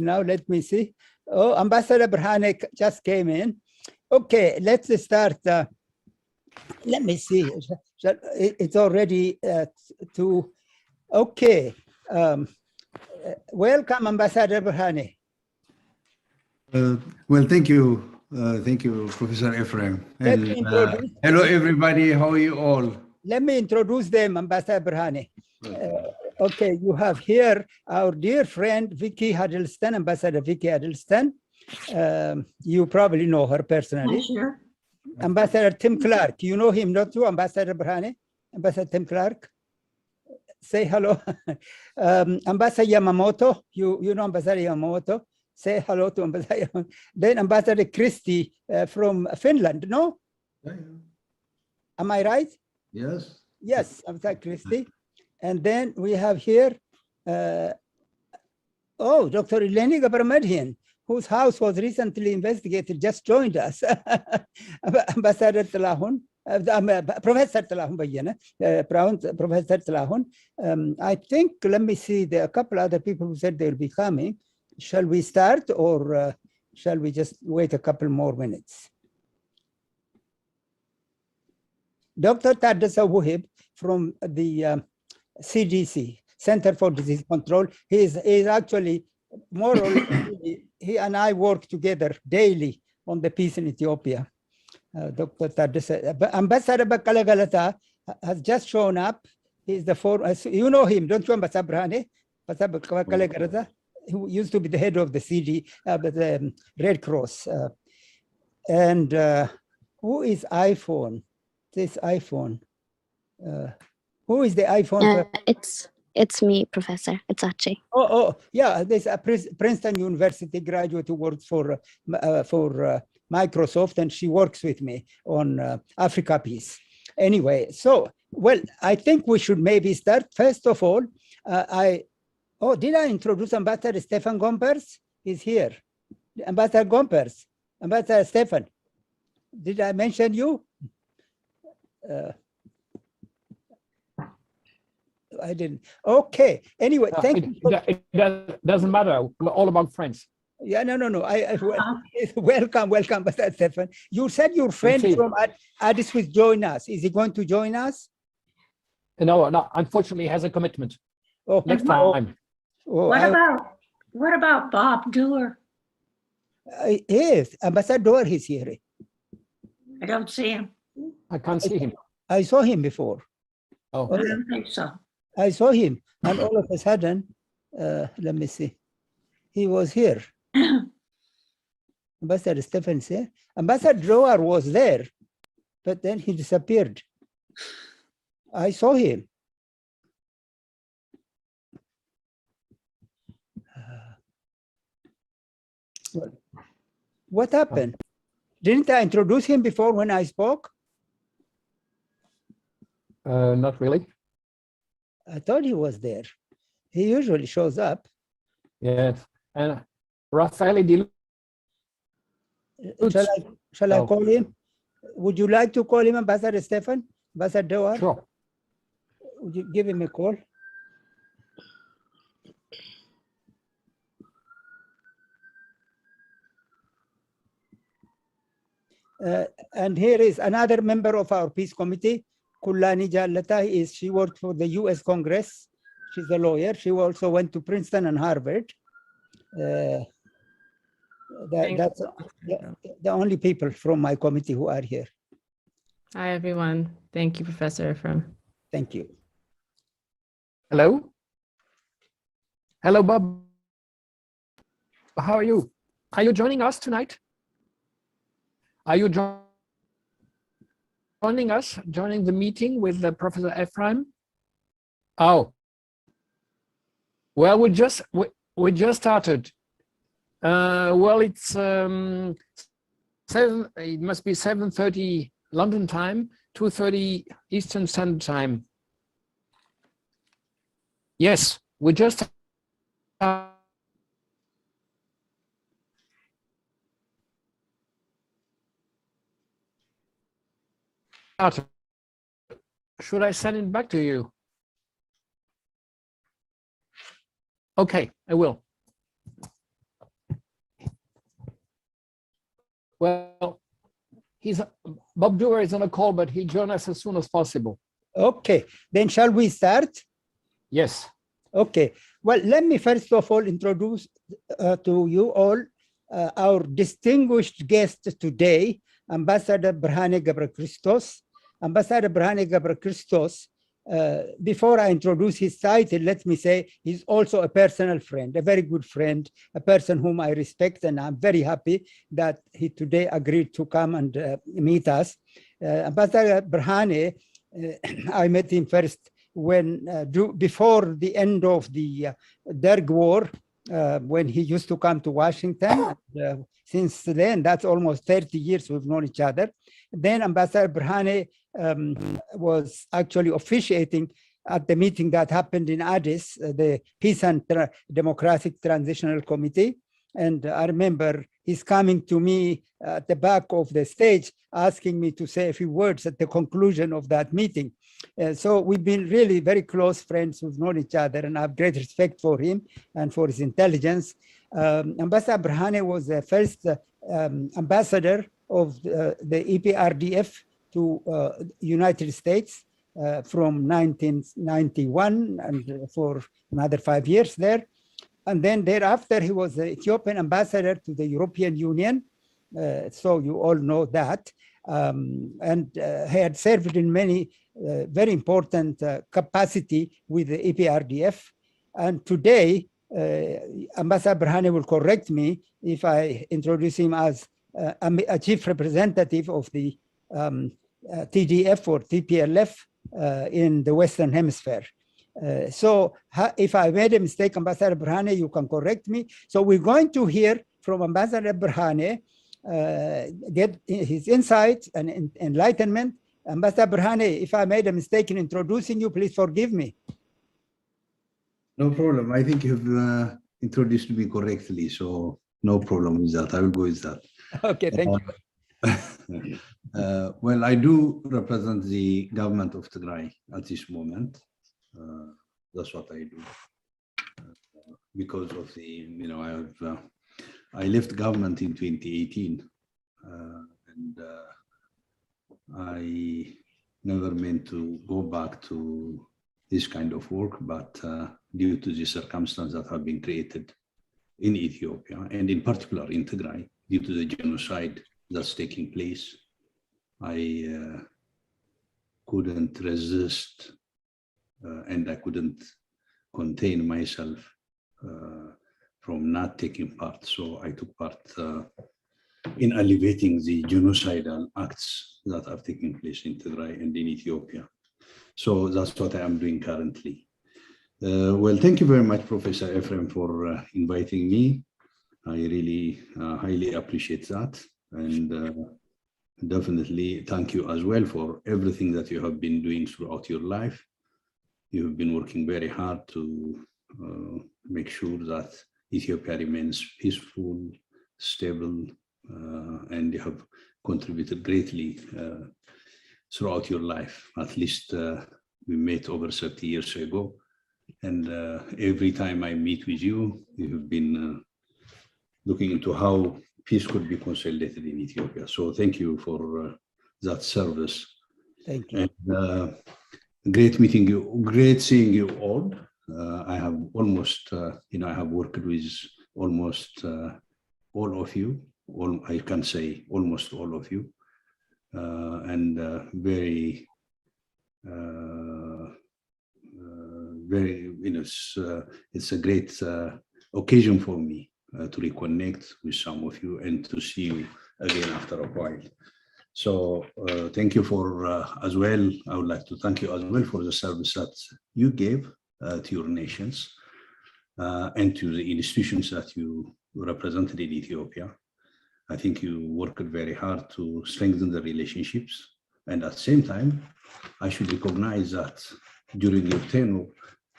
Now let me see. Oh, Ambassador Berhane just came in. Okay, let's start. Let me see. It's already to. Okay. Welcome, Ambassador Berhane. Well, thank you. Thank you, Professor Ephraim. And hello, everybody. How are you all? Let me introduce them, Ambassador Berhane. Okay, you have here our dear friend, Vicky Huddleston, Ambassador Vicky Huddleston. You probably know her personally. Sure. Ambassador Tim Clark, you know him, not you, Ambassador Berhane? Ambassador Tim Clark. Say hello. Ambassador Yamamoto, you know Ambassador Yamamoto. Say hello to Ambassador. Then Ambassador Christie from Finland, no? Yeah. Am I right? Yes. Yes, Ambassador Christie. And then we have here, Dr. Eleni Gabramadhian, whose house was recently investigated, just joined us. Ambassador Talahun, Professor Talahun Bayana, Professor Talahun. I think, let me see, there are a couple other people who said they'll be coming. Shall we start or shall we just wait a couple more minutes? Dr. Tadassa Wuhib from the CDC, Center for Disease Control. He is actually more or less, he and I work together daily on the peace in Ethiopia. Dr. Tadassa, Ambassador Bakkala Galata has just shown up. He's the you know him, don't you, Ambassador Berhane? Ambassador Bakkala Galata, who used to be the head of the CD, the Red Cross. And who is iPhone? This iPhone. Who is the iPhone? It's me, Professor. It's Achi. Yeah. There's a Princeton University graduate who works for Microsoft, and she works with me on Africa Peace. Anyway, so well, I think we should maybe start. First of all, did I introduce Ambassador Stefan Gompers? He's here. Ambassador Gompers, Ambassador Stefan. Did I mention you? I didn't. Okay. Anyway, thank you. It doesn't matter. We're all about friends. Yeah, no. Welcome, Ambassador Stefan. You said your friend from Addis will join us. Is he going to join us? No. Unfortunately, he has a commitment. Oh, next time. What about Bob Doerr? Yes, Ambassador Doerr is here. I don't see him. I can't see him. I saw him before. Oh, I don't think so. I saw him, and all of a sudden, let me see, he was here. Ambassador Stephen's here. Ambassador Doerr was there, but then he disappeared. I saw him. What happened? Didn't I introduce him before when I spoke? Not really. I thought he was there. He usually shows up. Yes. And Raffaele Di Shall I call him? Would you like to call him Ambassador Stefan? Ambassador Doerr? Sure. Would you give him a call? And here is another member of our peace committee, Kullani Jallata. She worked for the US Congress. She's a lawyer. She also went to Princeton and Harvard. That's the only people from my committee who are here. Hi, everyone. Thank you, Professor Ephraim. Thank you. Hello. Hello, Bob. How are you? Are you joining us tonight? Are you joining us, joining the meeting with Professor Ephraim? Oh, well, we just started. Well, it's it must be 7:30 London time, 2:30 Eastern Standard Time. Yes, we just started. Should I send it back to you? Okay, I will. Well, Bob Dewar is on a call, but he'll join us as soon as possible. Okay, then shall we start? Yes. Okay, well, let me first of all introduce to you all our distinguished guest today, Ambassador Berhane Gebrekristos. Ambassador Berhane Gebrekristos, before I introduce his title, let me say he's also a personal friend, a very good friend, a person whom I respect, and I'm very happy that he today agreed to come and meet us. Ambassador Berhane, I met him first when before the end of the Derg War, when he used to come to Washington. Since then, that's almost 30 years we've known each other. Then Ambassador Berhane was actually officiating at the meeting that happened in Addis, the Peace and Democratic Transitional Committee. And I remember he's coming to me at the back of the stage, asking me to say a few words at the conclusion of that meeting. So we've been really very close friends who've known each other, and I have great respect for him and for his intelligence. Ambassador Berhane was the first ambassador of the EPRDF to United States from 1991 and for another 5 years there. And then thereafter, he was the Ethiopian ambassador to the European Union. So you all know that. And he had served in many very important capacity with the EPRDF. And today, Ambassador Berhane will correct me if I introduce him as a chief representative of the TDF or TPLF in the Western Hemisphere. So if I made a mistake, Ambassador Berhane, you can correct me. So we're going to hear from Ambassador Berhane, get his insights and enlightenment. Ambassador Berhane, if I made a mistake in introducing you, please forgive me. No problem. I think you've introduced me correctly, so no problem with that. I will go with that. Okay, thank you. Well, I do represent the government of Tigray at this moment. That's what I do. Because of the, you know, I left government in 2018, and I never meant to go back to this kind of work, but due to the circumstances that have been created in Ethiopia, and in particular in Tigray, due to the genocide that's taking place, I couldn't resist and I couldn't contain myself from not taking part. So I took part in alleviating the genocidal acts that are taking place in Tigray and in Ethiopia. So that's what I am doing currently. Well, thank you very much, Professor Ephraim, for inviting me. I really highly appreciate that. And definitely thank you as well for everything that you have been doing throughout your life. You have been working very hard to make sure that Ethiopia remains peaceful, stable, and you have contributed greatly throughout your life. At least we met over 30 years ago. And every time I meet with you, you have been looking into how peace could be consolidated in Ethiopia. So thank you for that service. Thank you. And, great meeting you, great seeing you all. I have almost, I have worked with almost all of you. I can say almost all of you. And very, it's a great occasion for me to reconnect with some of you and to see you again after a while. So thank you for as well. I would like to thank you as well for the service that you gave to your nations and to the institutions that you represented in Ethiopia. I think you worked very hard to strengthen the relationships. And at the same time, I should recognize that during your tenure,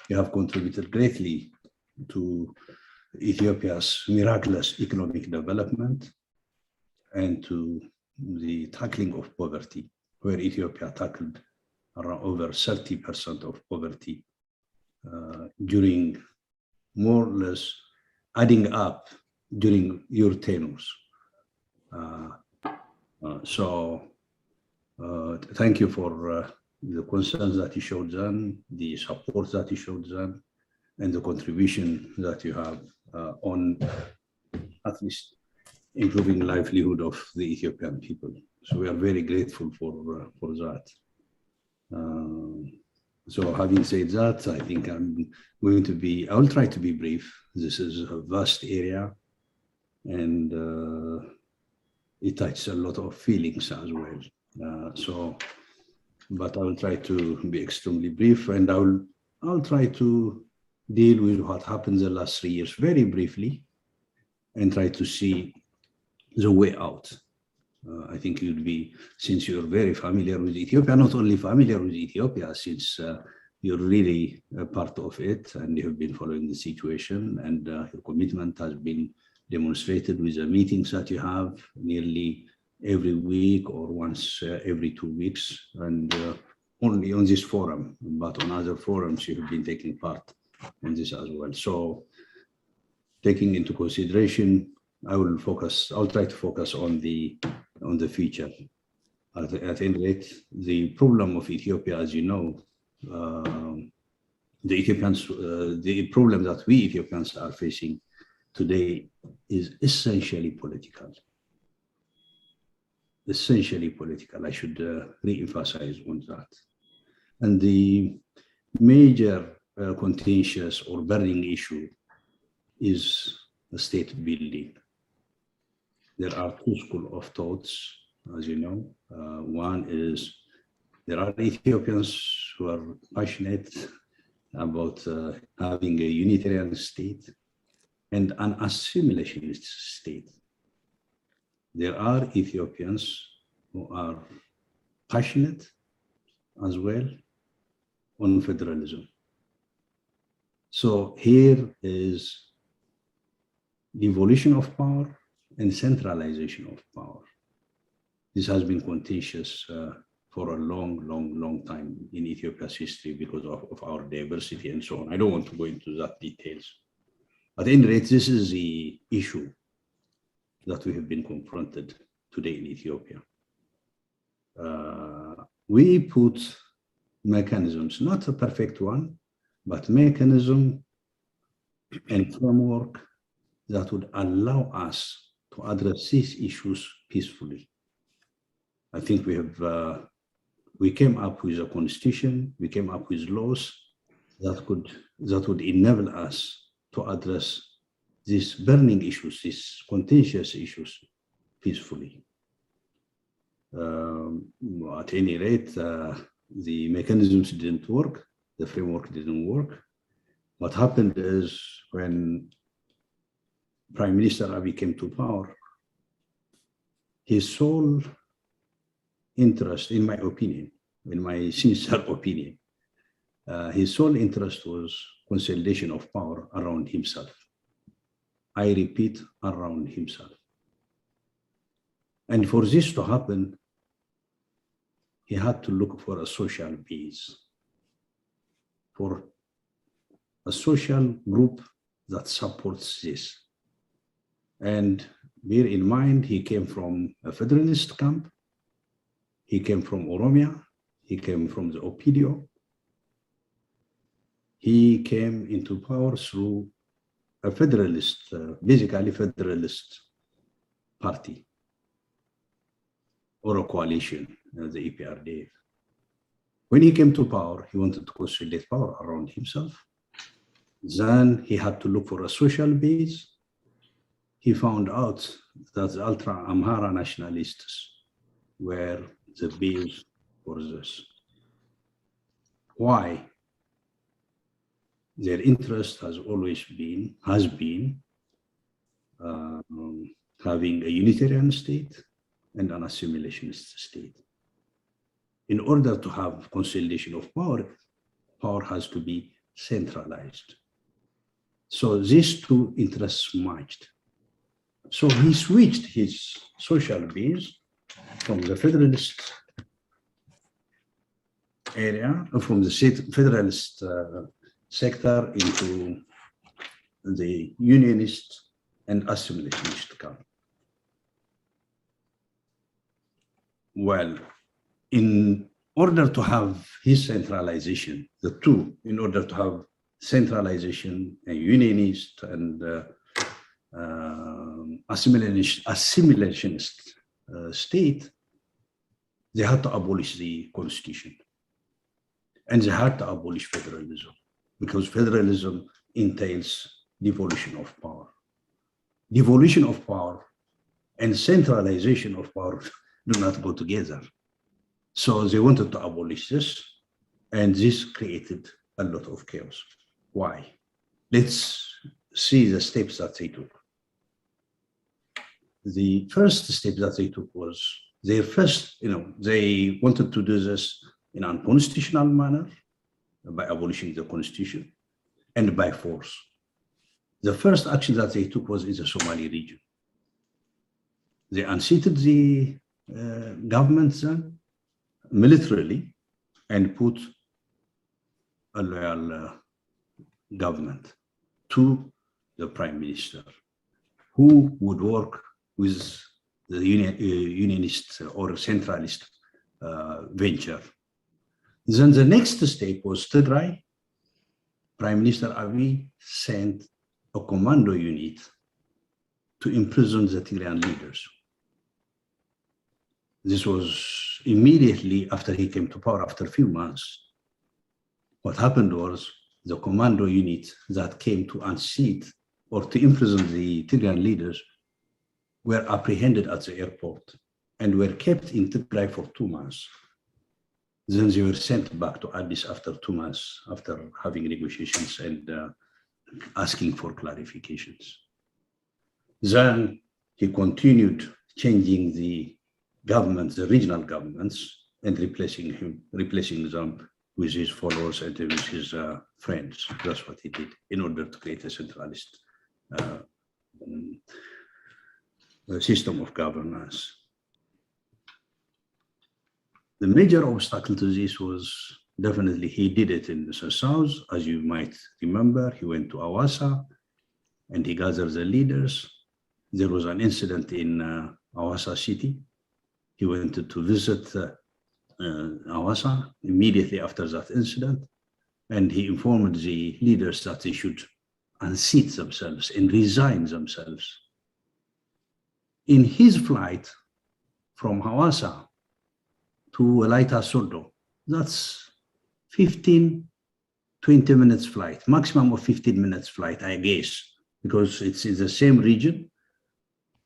you have contributed greatly to Ethiopia's miraculous economic development and to the tackling of poverty, where Ethiopia tackled around over 30% of poverty during more or less adding up during your tenures. Thank you for the concerns that you showed then, the support that you showed then, and the contribution that you have on at least improving livelihood of the Ethiopian people. So we are very grateful for that. So having said that, I think I will try to be brief. This is a vast area, and it touches a lot of feelings as well. But I will try to be extremely brief, and I'll try to deal with what happened the last 3 years very briefly, and try to see the way out. I think you'd be, since you're very familiar with Ethiopia, not only familiar with Ethiopia, since you're really a part of it and you have been following the situation, and your commitment has been demonstrated with the meetings that you have nearly every week or once every 2 weeks, and only on this forum, but on other forums you have been taking part in this as well. So taking into consideration, I'll try to focus on the future. At any rate, the problem of Ethiopia, as you know, the problem that we Ethiopians are facing today is essentially political. Essentially political. I should re-emphasize on that. And the major contentious or burning issue is the state building. There are two schools of thoughts, as you know. One is there are Ethiopians who are passionate about having a Unitarian state and an assimilationist state. There are Ethiopians who are passionate as well on federalism. So here is devolution of power and centralization of power. This has been contentious for a long time in Ethiopia's history because of our diversity and so on. I don't want to go into that details. At any rate, this is the issue that we have been confronted today in Ethiopia. We put mechanisms, not a perfect one, but mechanism and framework that would allow us to address these issues peacefully. I think we came up with a constitution, we came up with laws that would enable us to address these burning issues, these contentious issues peacefully. At any rate, the mechanisms didn't work, the framework didn't work. What happened is when Prime Minister Abiy came to power, his sole interest, in my opinion, in my sincere opinion, his sole interest was consolidation of power around himself. I repeat, around himself. And for this to happen, he had to look for a social base, for a social group that supports this. And bear in mind, he came from a federalist camp, he came from Oromia, he came from the Opidio. He came into power through a federalist, basically federalist party or a coalition, the EPRDF. When he came to power, he wanted to consolidate power around himself. Then he had to look for a social base. He found out that the ultra-Amhara nationalists were the base for this. Why? Their interest has always been, having a Unitarian state and an assimilationist state. In order to have consolidation of power, power has to be centralized. So these two interests matched. So he switched his social base from the federalist area, from the federalist sector into the unionist and assimilationist camp. Well, in order to have his centralization, the two, in order to have centralization, a unionist and assimilationist state, they had to abolish the constitution. And they had to abolish federalism, because federalism entails devolution of power. Devolution of power and centralization of power do not go together. So they wanted to abolish this, and this created a lot of chaos. Why? Let's see the steps that they took. The first step that they took was their first, they wanted to do this in an unconstitutional manner by abolishing the constitution and by force. The first action that they took was in the Somali region. They unseated the government then militarily and put a loyal government to the prime minister, who would work with the unionist or centralist venture. Then the next step was Tigray. Prime Minister Abiy sent a commando unit to imprison the Tigrayan leaders. This was immediately after he came to power, after a few months. What happened was the commando unit that came to unseat or to imprison the Tigrayan leaders were apprehended at the airport and were kept in Tigray for 2 months. Then they were sent back to Addis after 2 months, after having negotiations and asking for clarifications. Then he continued changing the governments, the regional governments, and replacing them with his followers and with his friends. That's what he did in order to create a centralist system of governance. The major obstacle to this was definitely he did it in the south. As you might remember, he went to Awassa and he gathered the leaders. There was an incident in Awassa city. He went to visit Awassa immediately after that incident, and he informed the leaders that they should unseat themselves and resign themselves. In his flight from Awassa to Walaita Sodo, that's 15-20 minutes flight, maximum of 15 minutes flight, I guess, because it's in the same region.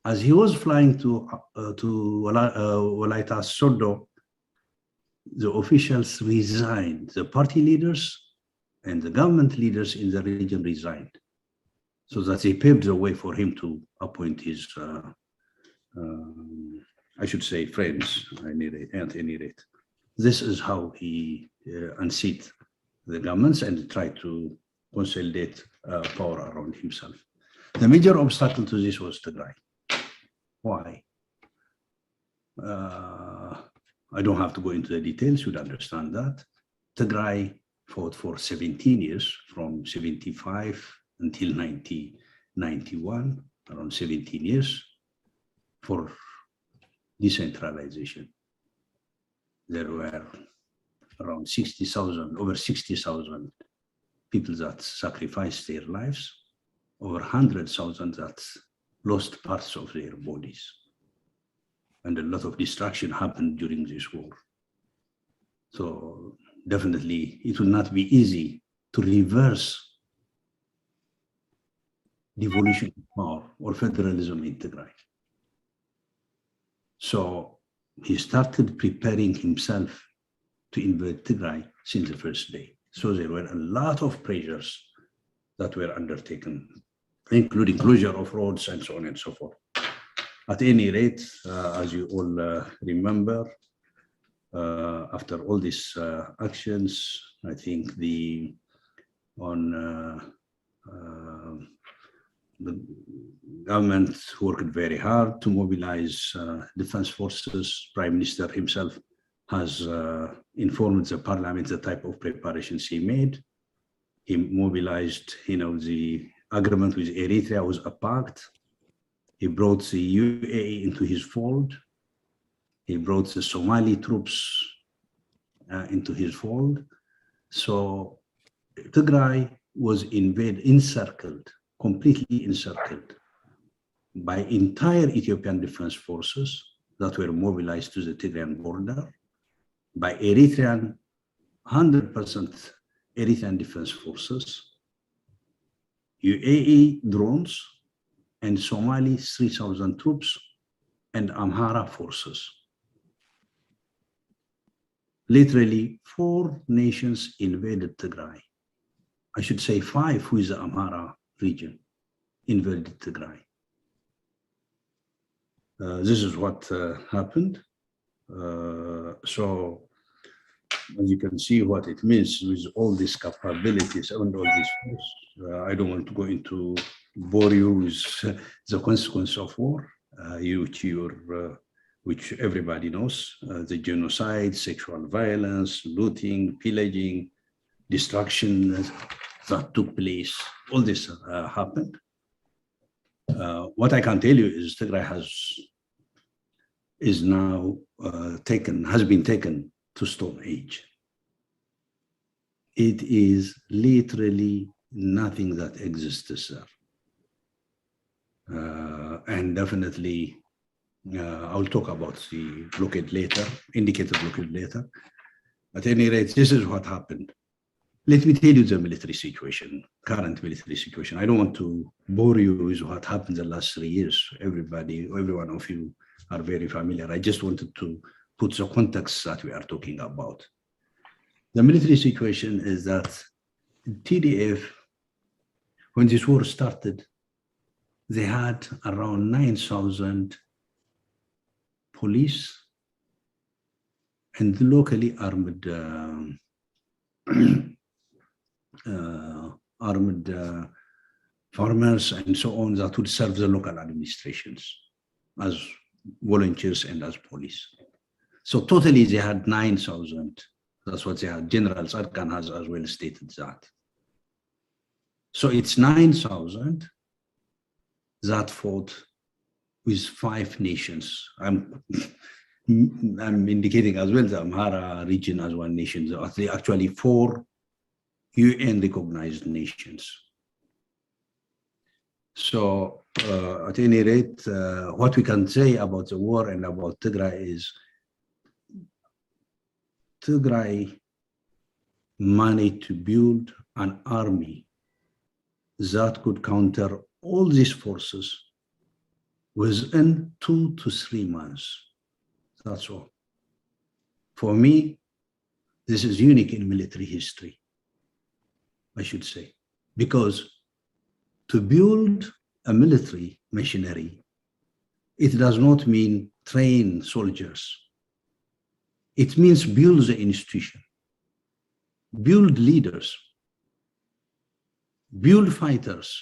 As he was flying to Walaita Sodo, the officials resigned. The party leaders and the government leaders in the region resigned, so that they paved the way for him to appoint his, I should say, friends, at any rate. This is how he unseat the governments and tried to consolidate power around himself. The major obstacle to this was Tigray. Why? I don't have to go into the details, you'd understand that. Tigray fought for 17 years, from 75 until 1991, around 17 years, for decentralization. There were around 60,000, over 60,000 people that sacrificed their lives, over 100,000 that lost parts of their bodies. And a lot of destruction happened during this war. So definitely it will not be easy to reverse devolution of power or federalism in Tigray. So he started preparing himself to invade Tigray since the first day. So there were a lot of pressures that were undertaken, including closure of roads and so on and so forth. At any rate, as you all remember, after all these actions, I think the government worked very hard to mobilize defense forces. Prime Minister himself has informed the parliament the type of preparations he made. He mobilized, the agreement with Eritrea was a pact. He brought the UAE into his fold. He brought the Somali troops into his fold. So Tigray was encircled, completely encircled by entire Ethiopian defense forces that were mobilized to the Tigrayan border, by 100% Eritrean defense forces, UAE drones, and Somali 3,000 troops, and Amhara forces. Literally 4 nations invaded Tigray. I should say 5 with the Amhara region invaded Tigray. This is what happened. So as you can see what it means with all these capabilities and all these force. I don't want to go into bore you with the consequence of war, which everybody knows, the genocide, sexual violence, looting, pillaging, destruction that took place. All this happened. What I can tell you is Tigray has been taken to Stone Age. It is literally nothing that exists there. And definitely, I'll talk about the blockade later, indicated blockade later. At any rate, this is what happened. Let me tell you the military situation, current military situation. I don't want to bore you with what happened the last 3 years. Every one of you are very familiar. I just wanted to put the context that we are talking about. The military situation is that TDF, when this war started, they had around 9,000 police and locally armed farmers and so on that would serve the local administrations as volunteers and as police. So totally they had 9,000. That's what they had. General Sarkan has as well stated that. So it's 9,000 that fought with 5 nations. I'm indicating as well the Amhara region as one nation. There are actually 4 UN recognized nations. So at any rate, what we can say about the war and about Tigray is Tigray managed to build an army that could counter all these forces within 2 to 3 months. That's all. For me, this is unique in military history, I should say, because to build a military machinery, it does not mean train soldiers. It means build the institution, build leaders, build fighters.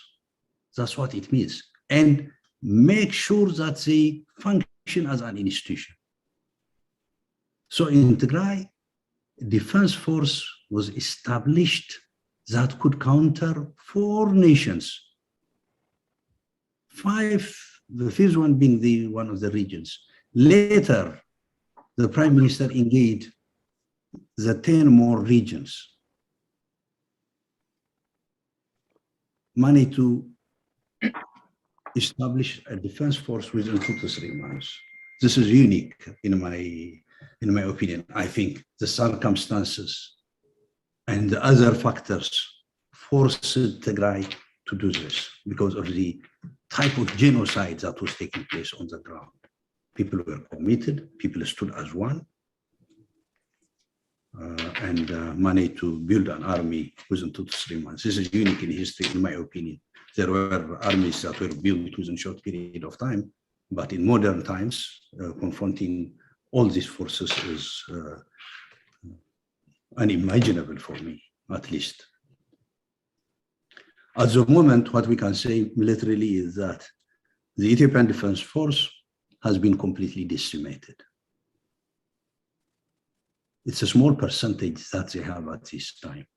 That's what it means. And make sure that they function as an institution. So in Tigray, defense force was established that could counter 4 nations. 5, the 5th one being one of the regions. Later, the Prime Minister engaged the 10 more regions. Money to establish a defense force within 2 to 3 months. This is unique in my opinion. I think the circumstances and the other factors forced Tigray to do this because of the type of genocide that was taking place on the ground. People were committed, people stood as one, and money to build an army within 2 to 3 months. This is unique in history, in my opinion. There were armies that were built within a short period of time, but in modern times, confronting all these forces is unimaginable for me, at least. At the moment, what we can say militarily is that the Ethiopian Defense Force has been completely decimated. It's a small percentage that they have at this time.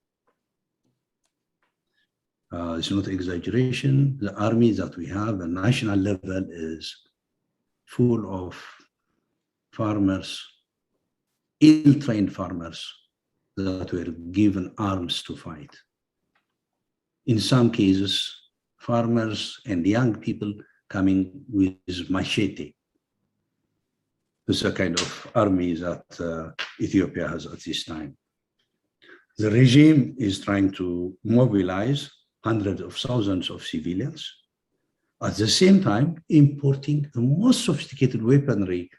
It's not exaggeration. The army that we have, the national level, is full of farmers, ill-trained farmers that were given arms to fight. In some cases, farmers and young people coming with machete. This is a kind of army that Ethiopia has at this time. The regime is trying to mobilize hundreds of thousands of civilians, at the same time importing the most sophisticated weaponry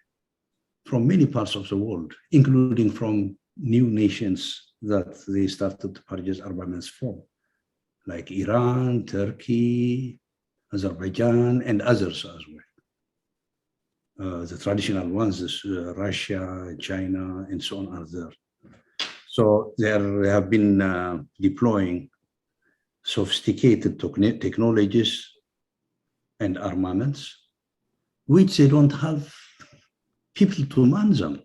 from many parts of the world, including from new nations that they started to purchase armaments from, like Iran, Turkey, Azerbaijan, and others as well. The traditional ones, Russia, China, and so on are there. So they have been deploying sophisticated technologies and armaments, which they don't have people to man them.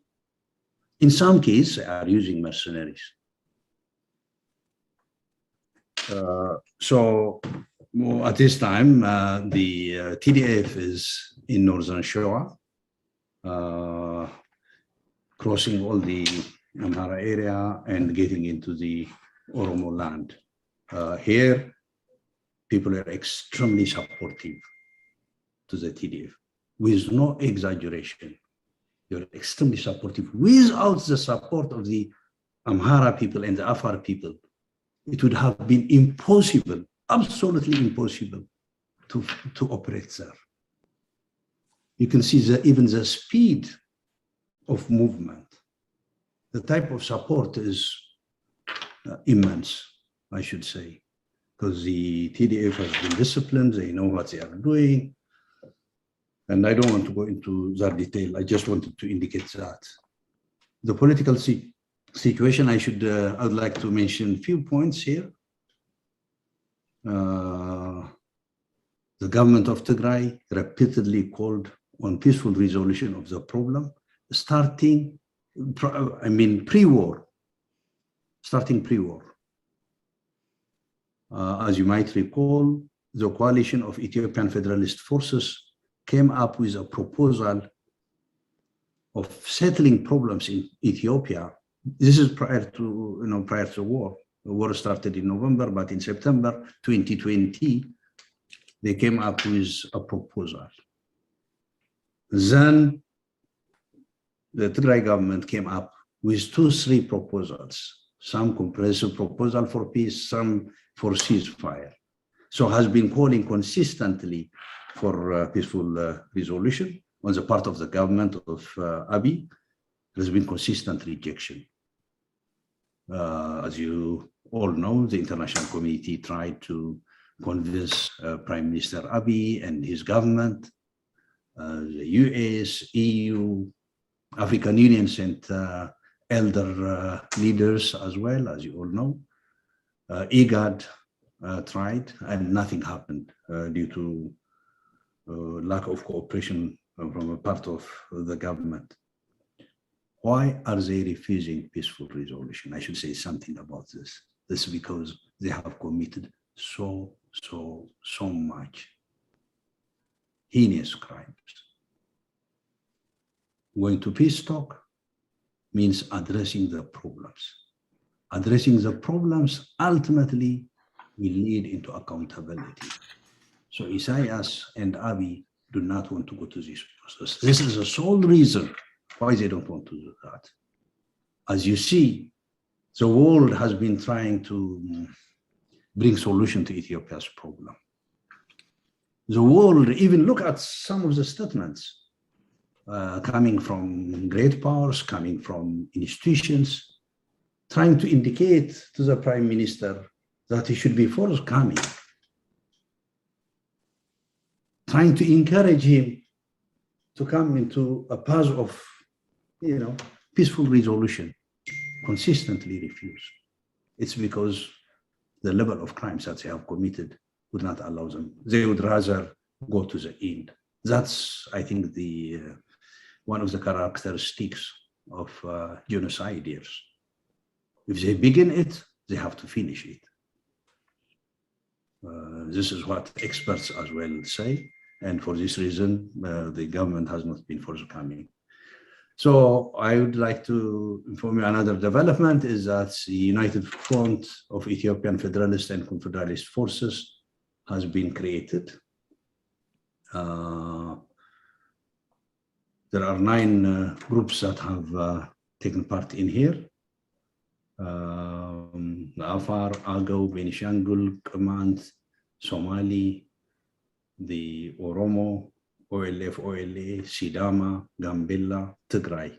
In some cases, they are using mercenaries. So at this time, the TDF is in Northern Shoa, crossing all the Amhara area and getting into the Oromo land. Here, people are extremely supportive to the TDF, with no exaggeration. They're extremely supportive. Without the support of the Amhara people and the Afar people, it would have been impossible, absolutely impossible to operate there. You can see even the speed of movement. The type of support is immense, I should say, because the TDF has been disciplined, they know what they are doing. And I don't want to go into that detail. I just wanted to indicate that. The political situation, I'd like to mention a few points here. The government of Tigray repeatedly called on peaceful resolution of the problem, starting pre-war. As you might recall, the coalition of Ethiopian Federalist Forces came up with a proposal of settling problems in Ethiopia. This is prior to the war. The war started in November, but in September 2020, they came up with a proposal. Then the Tigray government came up with 2-3 proposals, some comprehensive proposal for peace, some for ceasefire. So has been calling consistently for peaceful resolution on the part of the government of Abiy. There's been consistent rejection. As you all know, the international community tried to convince Prime Minister Abiy and his government, the US, EU, African Union sent elder leaders as well, as you all know. IGAD tried, and nothing happened due to lack of cooperation from a part of the government. Why are they refusing peaceful resolution? I should say something about this. This is because they have committed so much heinous crimes. Going to peace talk means addressing the problems. Addressing the problems ultimately will lead into accountability. So Isaias and Abiy do not want to go to this process. This is the sole reason why they don't want to do that. As you see, the world has been trying to bring solution to Ethiopia's problem. The world, even look at some of the statements coming from great powers, coming from institutions, trying to indicate to the Prime Minister that he should be forthcoming, trying to encourage him to come into a path of, peaceful resolution, consistently refused. It's because the level of crimes that they have committed would not allow them. They would rather go to the end. That's, I think, the one of the characteristics of genocideers. If they begin it, they have to finish it. This is what experts as well say. And for this reason, the government has not been forthcoming. So I would like to inform you another development is that the United Front of Ethiopian Federalist and Confederalist Forces has been created. There are 9 groups that have taken part in here. The Afar, Agao, Benishangul, Command, Somali, the Oromo, OLF, OLA, Sidama, Gambella, Tigray.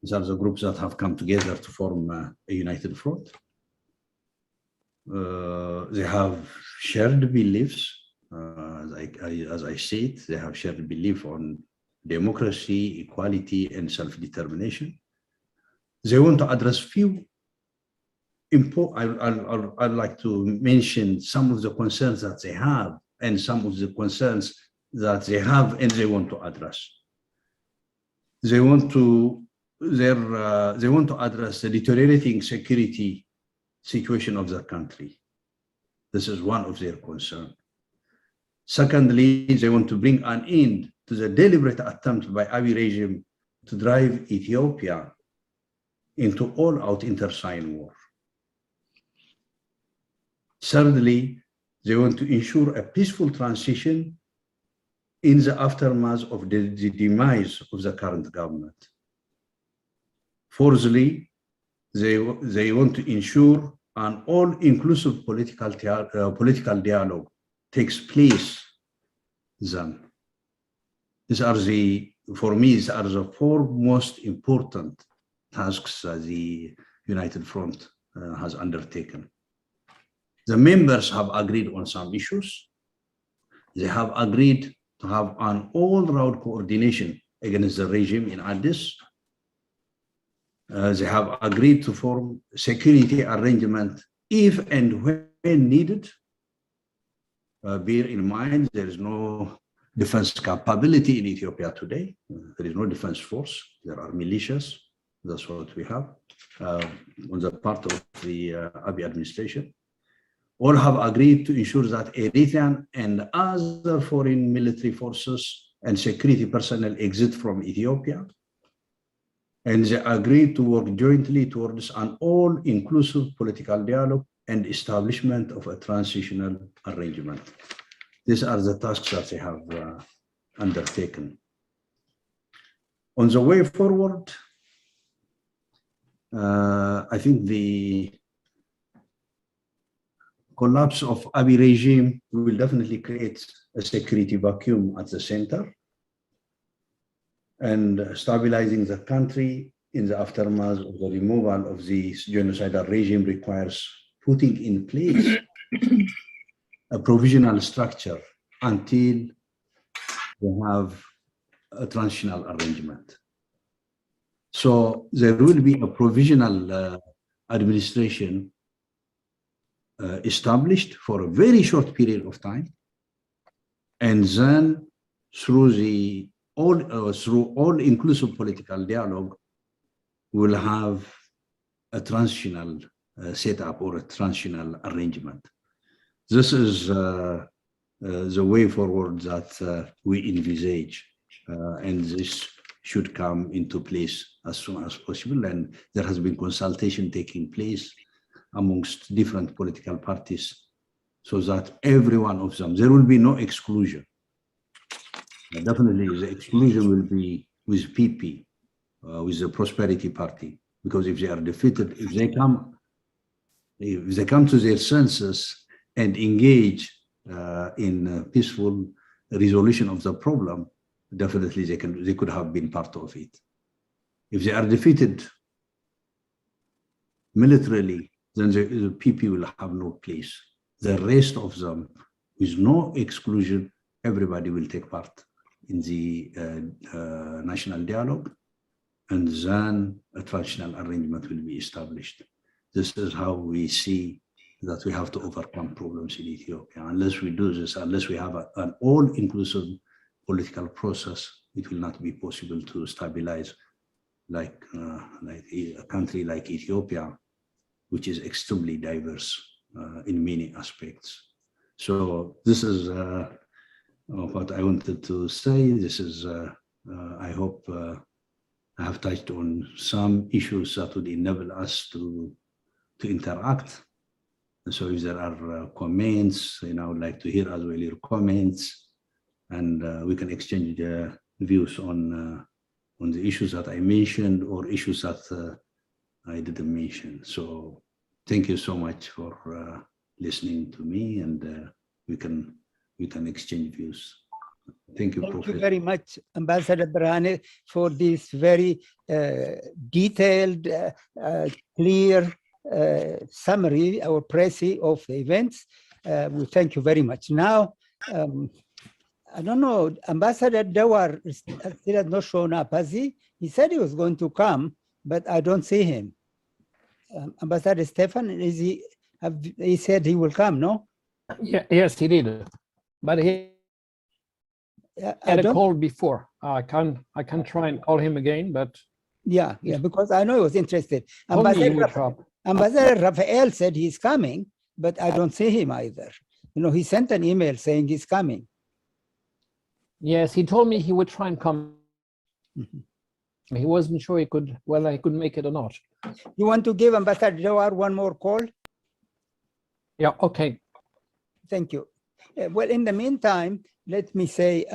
These are the groups that have come together to form a united front. They have shared beliefs, as I said, they have shared belief on democracy, equality, and self-determination. They want to address few I'd like to mention some of the concerns that they have and some of the concerns that they have and they want to address. They want to address the deteriorating security situation of their country. This is one of their concerns. Secondly, they want to bring an end to the deliberate attempt by Abiy regime to drive Ethiopia into all-out internecine war. Thirdly, they want to ensure a peaceful transition in the aftermath of the demise of the current government. Fourthly, they want to ensure an all-inclusive political dialogue takes place then. For me, these are the 4 most important tasks that the United Front has undertaken. The members have agreed on some issues. They have agreed to have an all-round coordination against the regime in Addis. They have agreed to form security arrangement if and when needed. Bear in mind, there is no defense capability in Ethiopia today. There is no defense force. There are militias. That's what we have on the part of the Abiy administration. All have agreed to ensure that Eritrean and other foreign military forces and security personnel exit from Ethiopia. And they agreed to work jointly towards an all-inclusive political dialogue and establishment of a transitional arrangement. These are the tasks that they have undertaken. On the way forward, I think the collapse of Abiy regime will definitely create a security vacuum at the center, and stabilizing the country in the aftermath of the removal of the genocidal regime requires putting in place a provisional structure until we have a transitional arrangement. So there will be a provisional administration established for a very short period of time, and then through all-inclusive political dialogue, we'll have a transitional setup or a transitional arrangement. This is the way forward that we envisage, and this should come into place as soon as possible. And there has been consultation taking place amongst different political parties, so that every one of them, there will be no exclusion. Definitely the exclusion will be with PP, with the Prosperity Party, because if they are defeated, if they come to their senses and engage in peaceful resolution of the problem, definitely they could have been part of it. If they are defeated militarily, then the PP will have no place. The rest of them, with no exclusion, everybody will take part in the national dialogue, and then a transitional arrangement will be established. This is how we see that we have to overcome problems in Ethiopia. Unless we do this, unless we have an all-inclusive political process, it will not be possible to stabilize like a country like Ethiopia, which is extremely diverse in many aspects. So this is what I wanted to say. This is, I hope I have touched on some issues that would enable us to interact. And so if there are comments, I would like to hear as well your comments, and we can exchange views on the issues that I mentioned or issues that I didn't mention. So thank you so much for listening to me, and we can exchange views. Thank you, Thank Professor. you very much, Ambassador Berhane, for this very detailed, clear summary or précis of the events. We thank you very much. Now, I don't know, Ambassador Dawar still has not shown up, has he? He said he was going to come, but I don't see him. Ambassador Stefan, he said he will come, no? Yeah, yes, he did. But he I had a don't, call before. I can try and call him again, but yeah, because I know he was interested. only he Ambassador, would show up. Ambassador Rafael said he's coming, but I don't see him either. He sent an email saying he's coming. Yes, he told me he would try and come. Mhm. He wasn't sure whether he could make it or not. You want to give Ambassador Dawar one more call? Yeah, okay. Thank you. Well, in the meantime, let me say,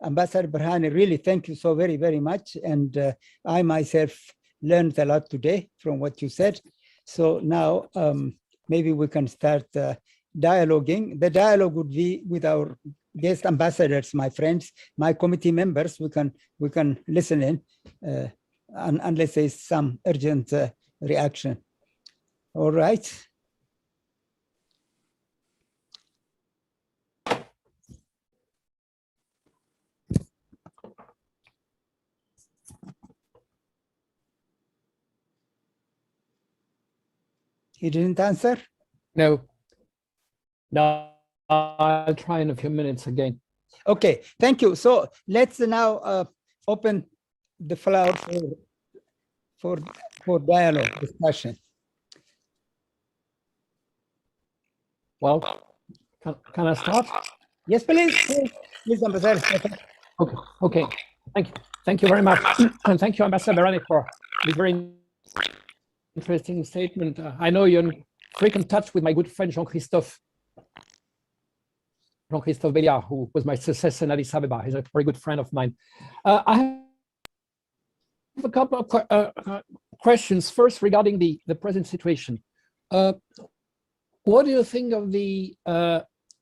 Ambassador Berhane, really thank you so very, very much. And I myself learned a lot today from what you said. So now maybe we can start dialoguing. The dialogue would be with our guest ambassadors, my friends, my committee members. We can listen in unless there's some urgent reaction. All right. He didn't answer? No, I'll try in a few minutes again. Okay, thank you. So let's now open the floor for dialogue, discussion. Well, can I start? Yes, please. Please, Ambassador Stefan. Okay. Thank you very much, and thank you, Ambassador Berhane, for this very interesting statement. I know you're in frequent touch with my good friend Jean-Christophe Béliard, who was my successor in Addis Ababa. He's a very good friend of mine. I have a couple of questions. First, regarding the present situation. What do you think of the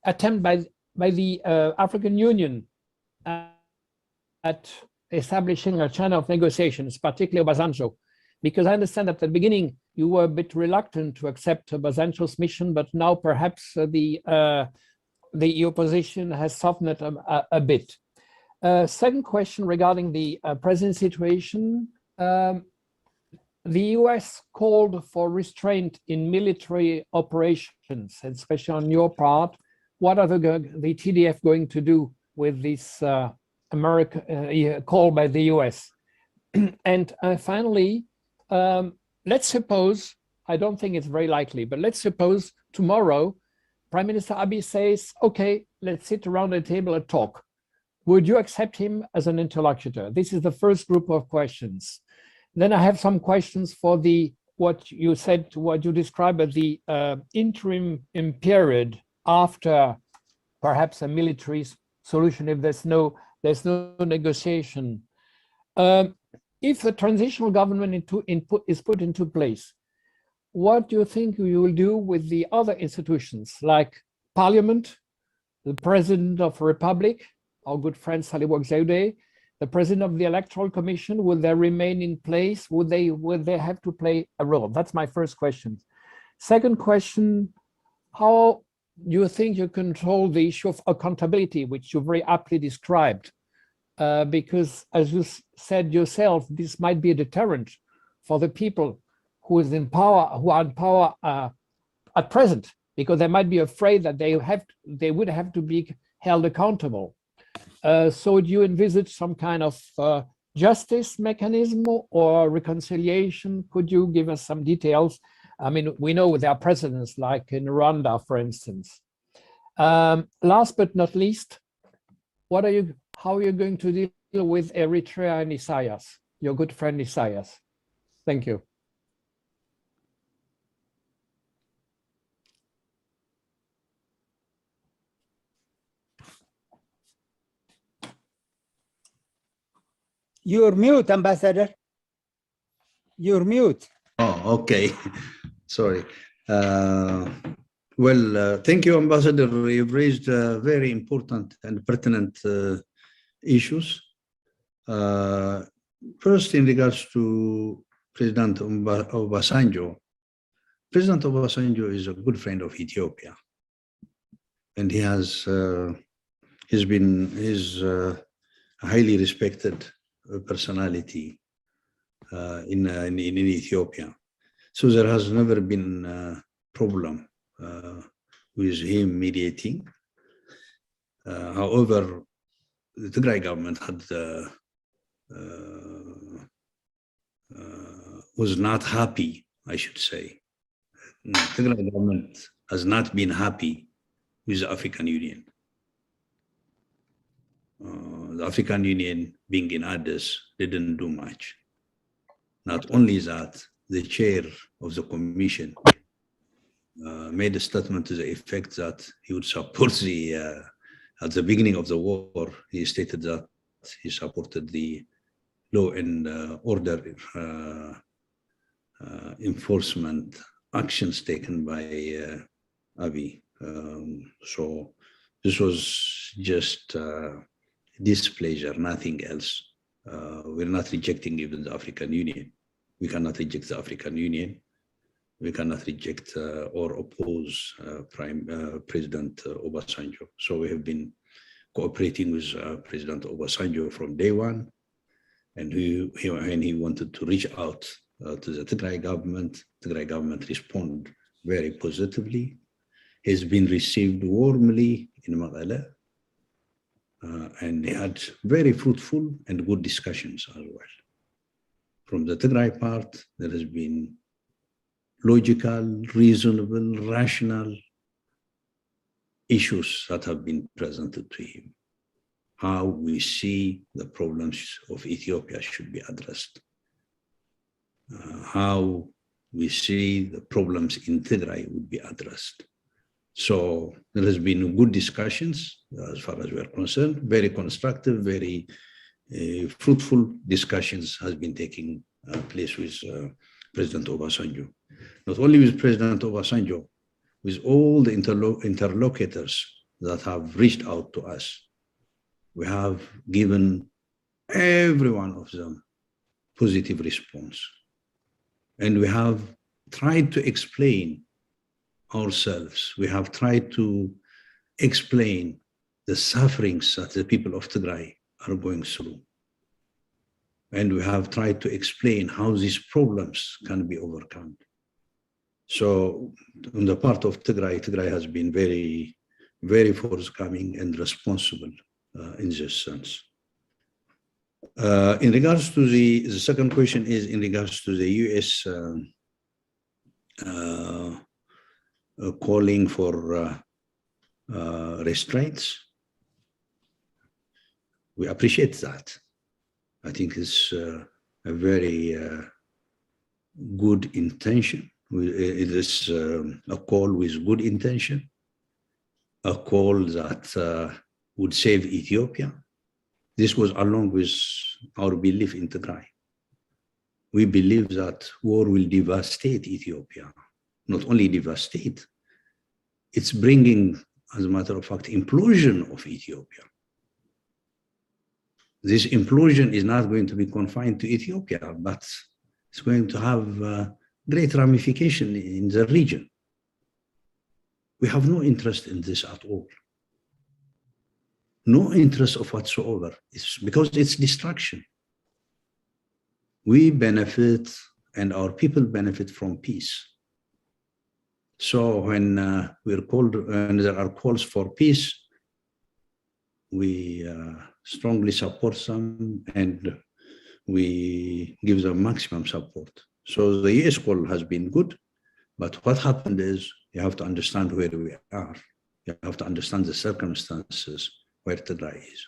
attempt by the African Union at establishing a channel of negotiations, particularly Obasanjo? Because I understand that at the beginning you were a bit reluctant to accept Obasanjo's mission, but now perhaps the opposition has softened it a bit. Second question regarding the present situation. The US called for restraint in military operations, especially on your part. What are the TDF going to do with this call by the US? And finally, let's suppose, I don't think it's very likely, but let's suppose tomorrow, Prime Minister Abiy says, okay, let's sit around the table and talk. Would you accept him as an interlocutor? This is the first group of questions. Then I have some questions for what you described as the interim period after perhaps a military solution if there's no negotiation. If the transitional government is put into place, what do you think you will do with the other institutions like Parliament, the President of the Republic, our good friend Salih Ouagzadeh, the President of the Electoral Commission? Will they remain in place? Would they have to play a role? That's my first question. Second question, how do you think you control the issue of accountability, which you very aptly described? Because as you said yourself, this might be a deterrent for the people who are in power at present, because they might be afraid that they would have to be held accountable. So do you envisage some kind of justice mechanism or reconciliation? Could you give us some details? I mean, we know there are precedents like in Rwanda, for instance. Last but not least, how are you going to deal with Eritrea and Isaias? your good friend Isaias. Thank you. You're mute, Ambassador. You're mute. Oh, okay. Sorry. Thank you, Ambassador. You've raised very important and pertinent issues. First, in regards to President Obasanjo, President Obasanjo is a good friend of Ethiopia, and he's a highly respected personality in Ethiopia. So there has never been a problem with him mediating. However, the Tigray government was not happy, I should say. The Tigray government has not been happy with the African Union. The African Union, being in Addis, didn't do much. Not only that, the chair of the commission made a statement to the effect that he would support at the beginning of the war, he stated that he supported the law and order enforcement actions taken by Abiy. So this was just displeasure, nothing else. We're not rejecting even the African Union. We cannot reject the African Union. We cannot reject or oppose President Obasanjo. So we have been cooperating with President Obasanjo from day one. And when he wanted to reach out to the Tigray government responded very positively. He's been received warmly in Mekelle. And they had very fruitful and good discussions as well. From the Tigray part, there has been logical, reasonable, rational issues that have been presented to him. How we see the problems of Ethiopia should be addressed. How we see the problems in Tigray would be addressed. So there has been good discussions as far as we are concerned, very constructive, very fruitful discussions has been taking place with President Obasanjo. Not only with President Obasanjo, with all the interlocutors that have reached out to us. We have given every one of them positive response. And we have tried to explain ourselves. We have tried to explain the sufferings that the people of Tigray are going through. And we have tried to explain how these problems can be overcome. So on the part of Tigray, Tigray has been very, very forthcoming and responsible in this sense. In regards to the second question is in regards to the US calling for restraints. We appreciate that. I think it's a very good intention. It is a call with good intention, a call that would save Ethiopia. This was along with our belief in Tigray. We believe that war will devastate Ethiopia. Not only devastate, it's bringing, as a matter of fact, implosion of Ethiopia. This implosion is not going to be confined to Ethiopia, but it's going to have great ramification in the region. We have no interest in this at all. No interest of whatsoever. It's because it's destruction. We benefit and our people benefit from peace. So when when there are calls for peace, we strongly support them and we give them maximum support. So the US call has been good, but what happened is you have to understand where we are. You have to understand the circumstances where Tigray is.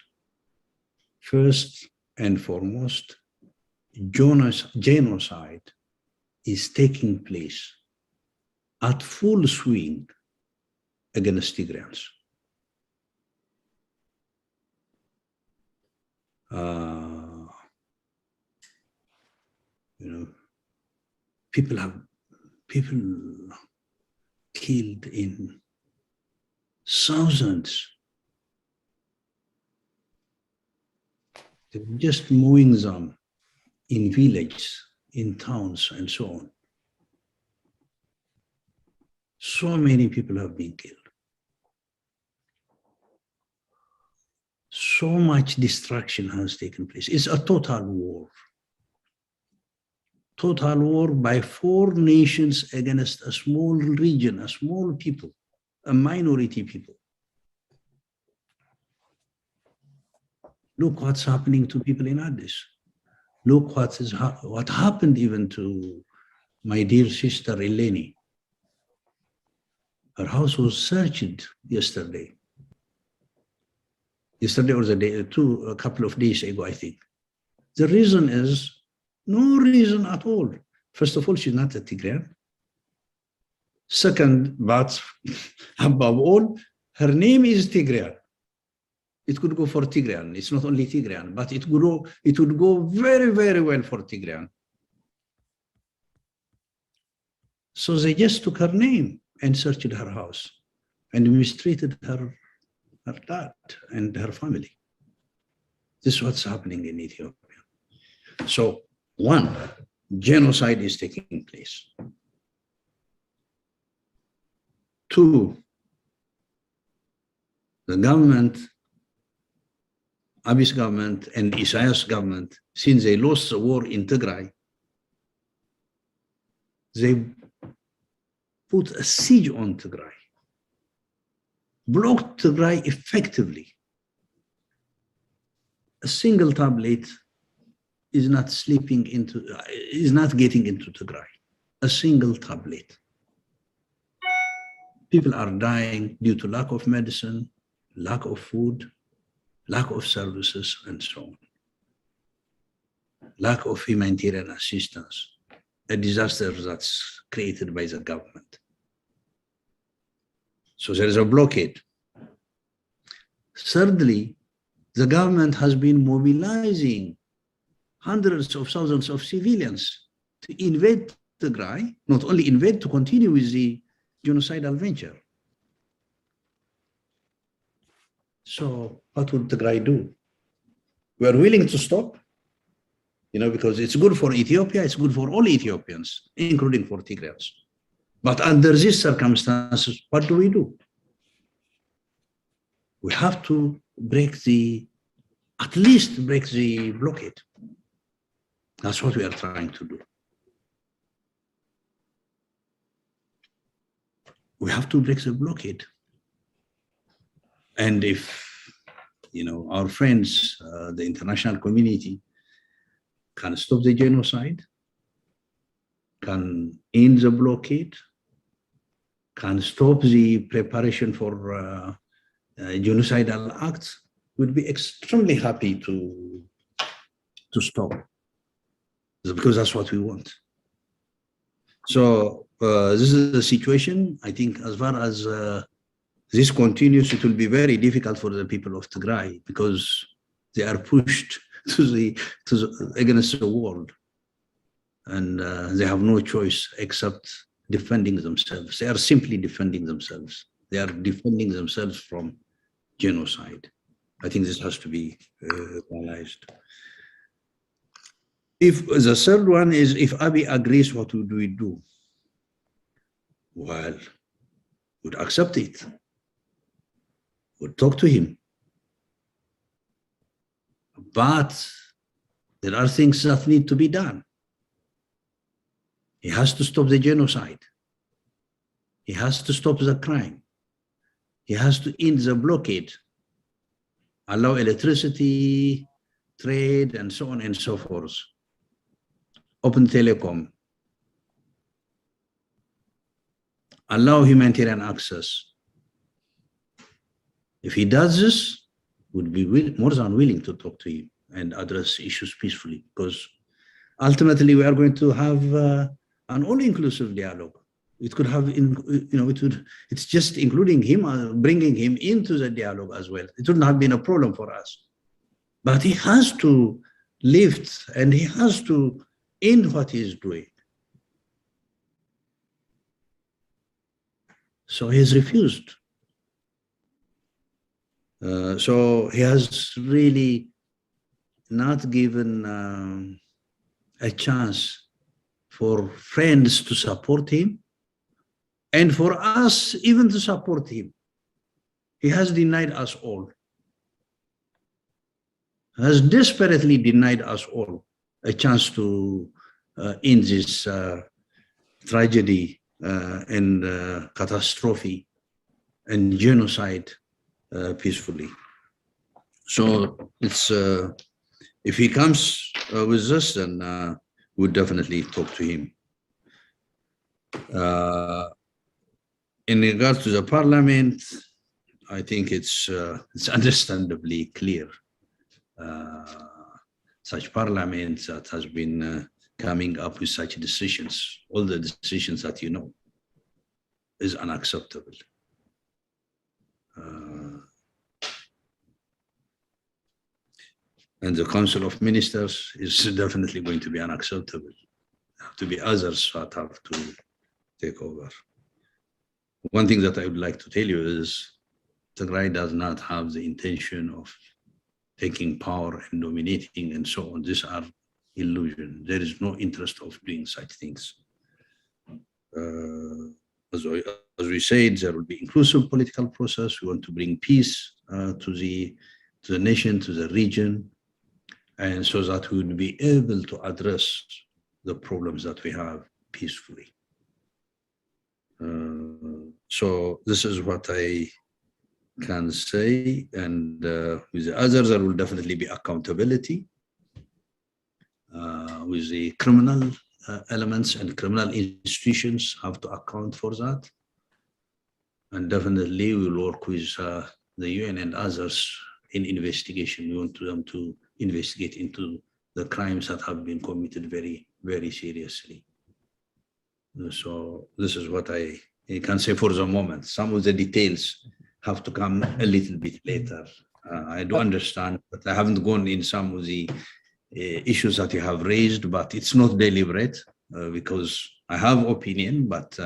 First and foremost, genocide is taking place at full swing against Tigrayans. People killed in thousands. They were just mowing them in villages, in towns, and so on. So many people have been killed. So much destruction has taken place. It's a total war. Total war by 4 nations against a small region, a small people, a minority people. Look what's happening to people in Addis. Look what happened even to my dear sister Eleni. Her house was searched yesterday. Yesterday or the day, a couple of days ago, I think. The reason is no reason at all. First of all, she's not a Tigrayan. Second, but above all, her name is Tigrayan. It could go for Tigrayan. It's not only Tigrayan, but it would go very, very well for Tigrayan. So they just took her name and searched her house and mistreated her dad and her family. This is what's happening in Ethiopia. So, 1, genocide is taking place. 2, the government, Abiy's government and Isaiah's government, since they lost the war in Tigray, they put a siege on Tigray, blocked Tigray effectively. A single tablet is not getting into Tigray. A single tablet. People are dying due to lack of medicine, lack of food, lack of services, and so on. Lack of humanitarian assistance, a disaster that's created by the government. So there is a blockade. Thirdly, the government has been mobilizing hundreds of thousands of civilians to invade Tigray, not only invade, to continue with the genocidal venture. So what would Tigray do? We are willing to stop, because it's good for Ethiopia, it's good for all Ethiopians, including for Tigrayans. But under these circumstances, what do? We have to at least break the blockade. That's what we are trying to do. We have to break the blockade. And if, our friends, the international community, can stop the genocide, can end the blockade, can stop the preparation for genocidal acts, we'd be extremely happy to stop, because that's what we want. So this is the situation. I think as far as this continues, it will be very difficult for the people of Tigray, because they are pushed against the world, and they have no choice except defending themselves. They are simply defending themselves. They are defending themselves from genocide. I think this has to be realized. If the third one is, if Abiy agrees, what would we do? Well, we'd accept it. We'd talk to him. But there are things that need to be done. He has to stop the genocide. He has to stop the crime. He has to end the blockade, allow electricity, trade, and so on and so forth. Open telecom. Allow humanitarian access. If he does this, would be more than willing to talk to him and address issues peacefully, because ultimately we are going to have an all-inclusive dialogue. It could have, it's just including him, bringing him into the dialogue as well. It wouldn't have been a problem for us. But he has to lift and he has to end what he's doing. So he's refused. So he has really not given a chance for friends to support him and for us even to support him. He has denied us all. Has desperately denied us all a chance to end this tragedy and catastrophe and genocide peacefully. So it's if he comes with us, then we'll definitely talk to him. In regards to the parliament, I think it's understandably clear. Such parliaments that has been coming up with such decisions, all the decisions that you know, is unacceptable. And the Council of Ministers is definitely going to be unacceptable. There have to be others that have to take over. One thing that I would like to tell you is Tigray does not have the intention of taking power and dominating and so on. These are illusions. There is no interest of doing such things. As we said, there will be inclusive political process. We want to bring peace to the nation, to the region, and so that we will be able to address the problems that we have peacefully. So this is what I can say, and with the others, there will definitely be accountability with the criminal elements, and criminal institutions have to account for that. And definitely we will work with the UN and others in investigation. We want them to investigate into the crimes that have been committed very, very seriously. So this is what I can say for the moment. Some of the details have to come a little bit later. I do understand, but I haven't gone in some of the issues that you have raised, but it's not deliberate because I have opinion, but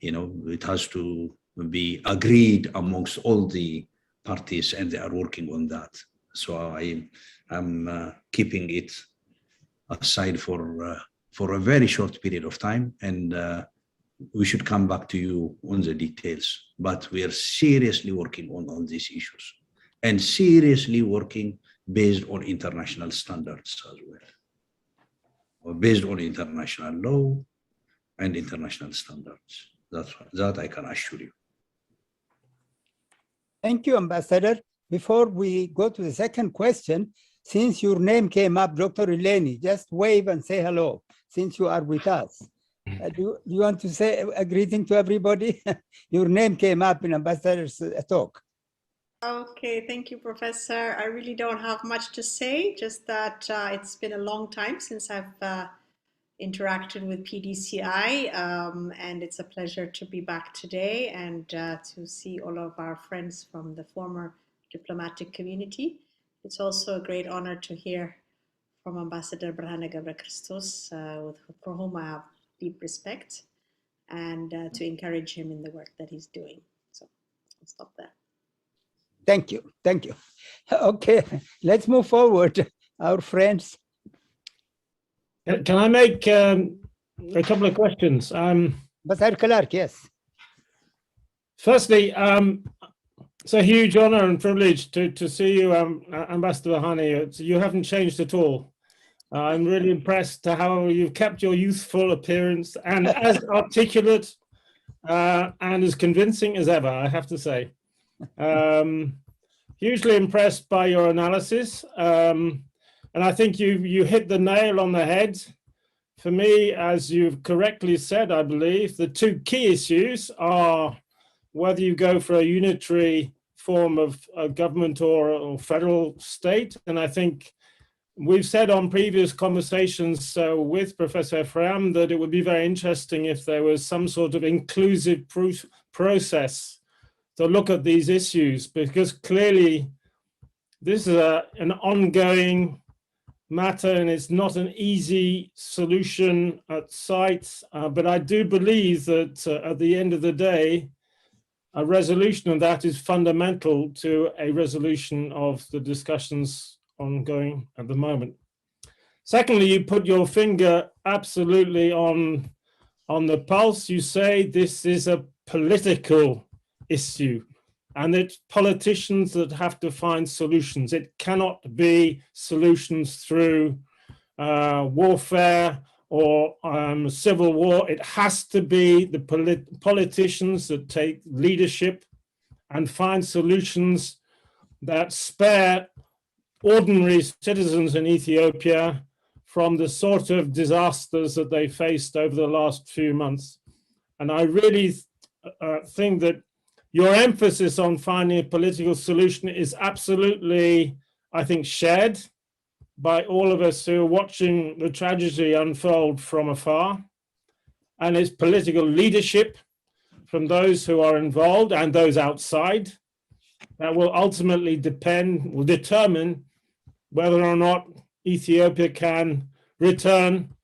it has to be agreed amongst all the parties, and they are working on that. So I'm keeping it aside for a very short period of time, and we should come back to you on the details. But we are seriously working on all these issues, and seriously working based on international standards as well, or based on international law and international standards. That I can assure you. Thank you, Ambassador. Before we go to the second question, since your name came up, Dr. Eleni, just wave and say hello, since you are with us. Do you want to say a greeting to everybody? Your name came up in Ambassador's talk. Okay, thank you, Professor. I really don't have much to say, just that it's been a long time since I've interacted with PDCI, and it's a pleasure to be back today and to see all of our friends from the former diplomatic community. It's also a great honor to hear from Ambassador Berhane Gebrekristos, for whom I have deep respect, and to encourage him in the work that he's doing. So I'll stop there. Thank you. Thank you. Okay, let's move forward. Our friends. Can I make a couple of questions? Ambassador Clark, yes. Firstly, it's a huge honor and privilege to see you, Ambassador Berhane. You haven't changed at all. I'm really impressed to how you've kept your youthful appearance and as articulate and as convincing as ever, I have to say. Hugely impressed by your analysis. And I think you hit the nail on the head. For me, as you've correctly said, I believe, the two key issues are whether you go for a unitary form of government or federal state. And I think we've said on previous conversations with Professor Ephraim that it would be very interesting if there was some sort of inclusive process to look at these issues, because clearly this is an ongoing matter and it's not an easy solution at sight. But I do believe that at the end of the day, a resolution of that is fundamental to a resolution of the discussions ongoing at the moment. Secondly, you put your finger absolutely on the pulse. You say this is a political issue and it's politicians that have to find solutions. It cannot be solutions through warfare or civil war. It has to be the politicians that take leadership and find solutions that spare ordinary citizens in Ethiopia from the sort of disasters that they faced over the last few months. And I really think that your emphasis on finding a political solution is absolutely, I think, shared by all of us who are watching the tragedy unfold from afar. And it's political leadership from those who are involved and those outside that will ultimately determine whether or not Ethiopia can return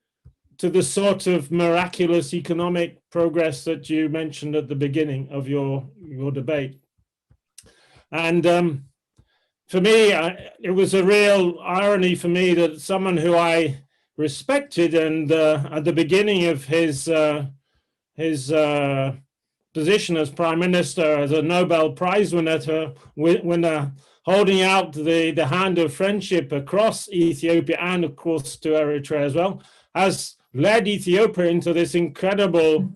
to the sort of miraculous economic progress that you mentioned at the beginning of your debate. And for me, it was a real irony for me that someone who I respected, and at the beginning of his position as Prime Minister, as a Nobel Prize winner, holding out the hand of friendship across Ethiopia and of course to Eritrea as well, has led Ethiopia into this incredible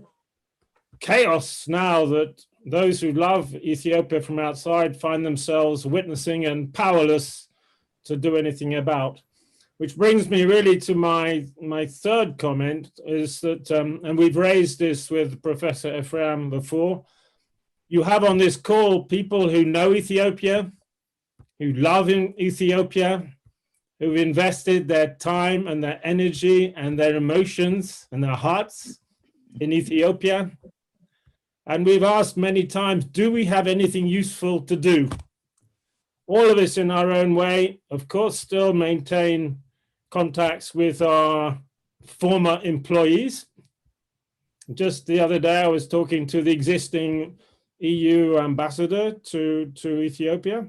chaos now that those who love Ethiopia from outside find themselves witnessing and powerless to do anything about. Which brings me really to my third comment is that, and we've raised this with Professor Ephraim before, you have on this call people who know Ethiopia, who love Ethiopia, who've invested their time and their energy and their emotions and their hearts in Ethiopia. And we've asked many times, do we have anything useful to do? All of us in our own way, of course, still maintain contacts with our former employees. Just the other day, I was talking to the existing EU ambassador to Ethiopia.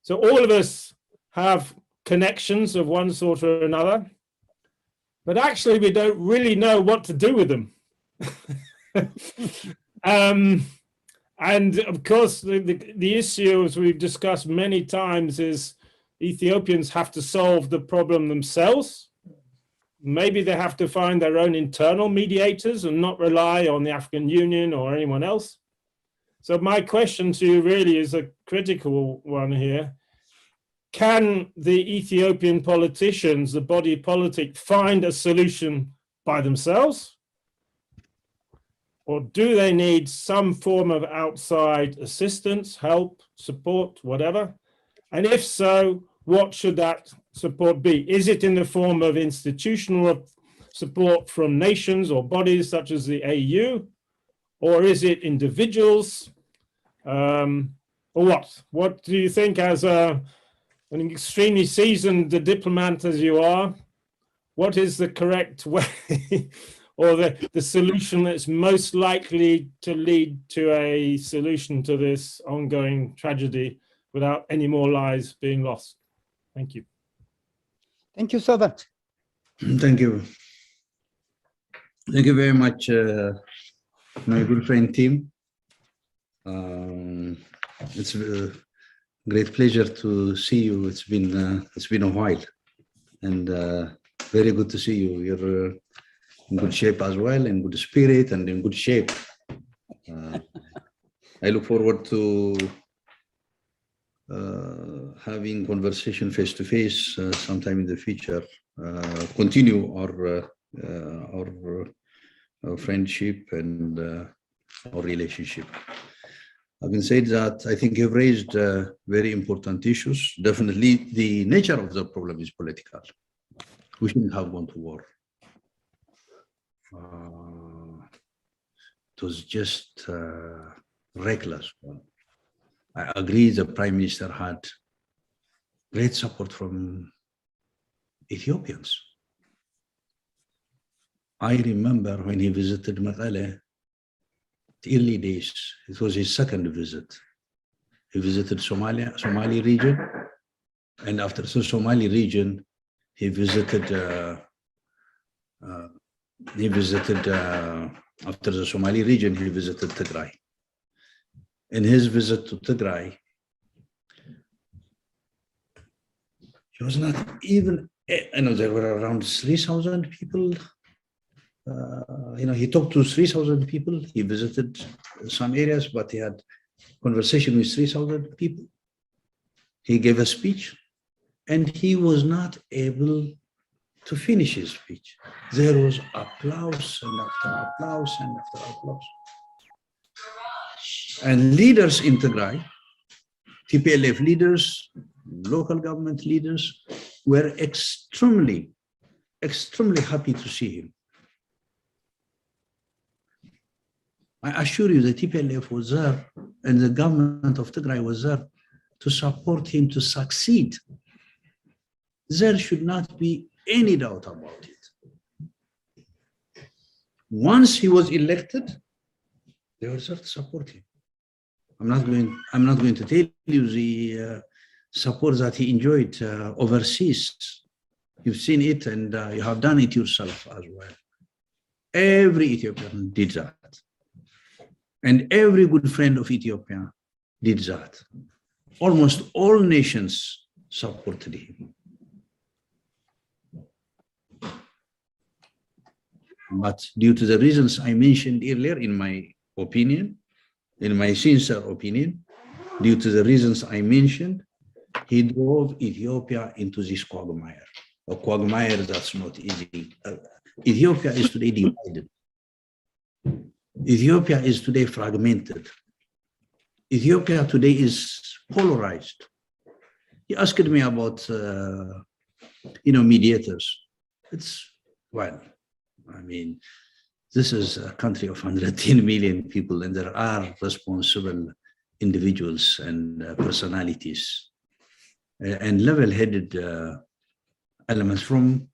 So all of us have connections of one sort or another, but actually we don't really know what to do with them. And of course, the issue, as we've discussed many times, is Ethiopians have to solve the problem themselves. Maybe they have to find their own internal mediators and not rely on the African Union or anyone else. So my question to you really is a critical one here. Can the Ethiopian politicians, the body politic, find a solution by themselves? Or do they need some form of outside assistance, help, support, whatever? And if so, what should that support be? Is it in the form of institutional support from nations or bodies such as the AU? Or is it individuals? Or what? What do you think, as an extremely seasoned diplomat as you are, what is the correct way or the solution that's most likely to lead to a solution to this ongoing tragedy without any more lives being lost? Thank you. Thank you so much. Thank you. Thank you very much, my good friend Tim. It's a great pleasure to see you. It's been a while, and very good to see you. You're in good shape as well, in good spirit and in good shape. I look forward to having conversation face to face sometime in the future. Continue our friendship and our relationship. Having said that, I think you've raised very important issues. Definitely, the nature of the problem is political. We shouldn't have gone to war. It was just reckless. I agree the Prime Minister had great support from Ethiopians. I remember when he visited Mekelle, the early days, it was his second visit. He visited Somali region, and after the Somali region, he visited after the Somali region, he visited Tigray. In his visit to Tigray, he was not even, there were around 3,000 people. He talked to 3,000 people. He visited some areas, but he had conversation with 3,000 people. He gave a speech, and he was not able to finish his speech. There was applause and after applause and after applause. And leaders in Tigray, TPLF leaders, local government leaders, were extremely happy to see him. I assure you, the TPLF was there and the government of Tigray was there to support him to succeed. There should not be any doubt about it. Once he was elected, they were there to support him. I'm not going to tell you the support that he enjoyed overseas. You've seen it and you have done it yourself as well. Every Ethiopian did that. And every good friend of Ethiopia did that. Almost all nations supported him. But due to the reasons I mentioned earlier, in my opinion, in my sincere opinion, due to the reasons I mentioned, he drove Ethiopia into this quagmire, a quagmire that's not easy. Ethiopia is today divided. Ethiopia is today fragmented. Ethiopia today is polarized. He asked me about, mediators. This is a country of 110 million people, and there are responsible individuals and personalities and level-headed elements from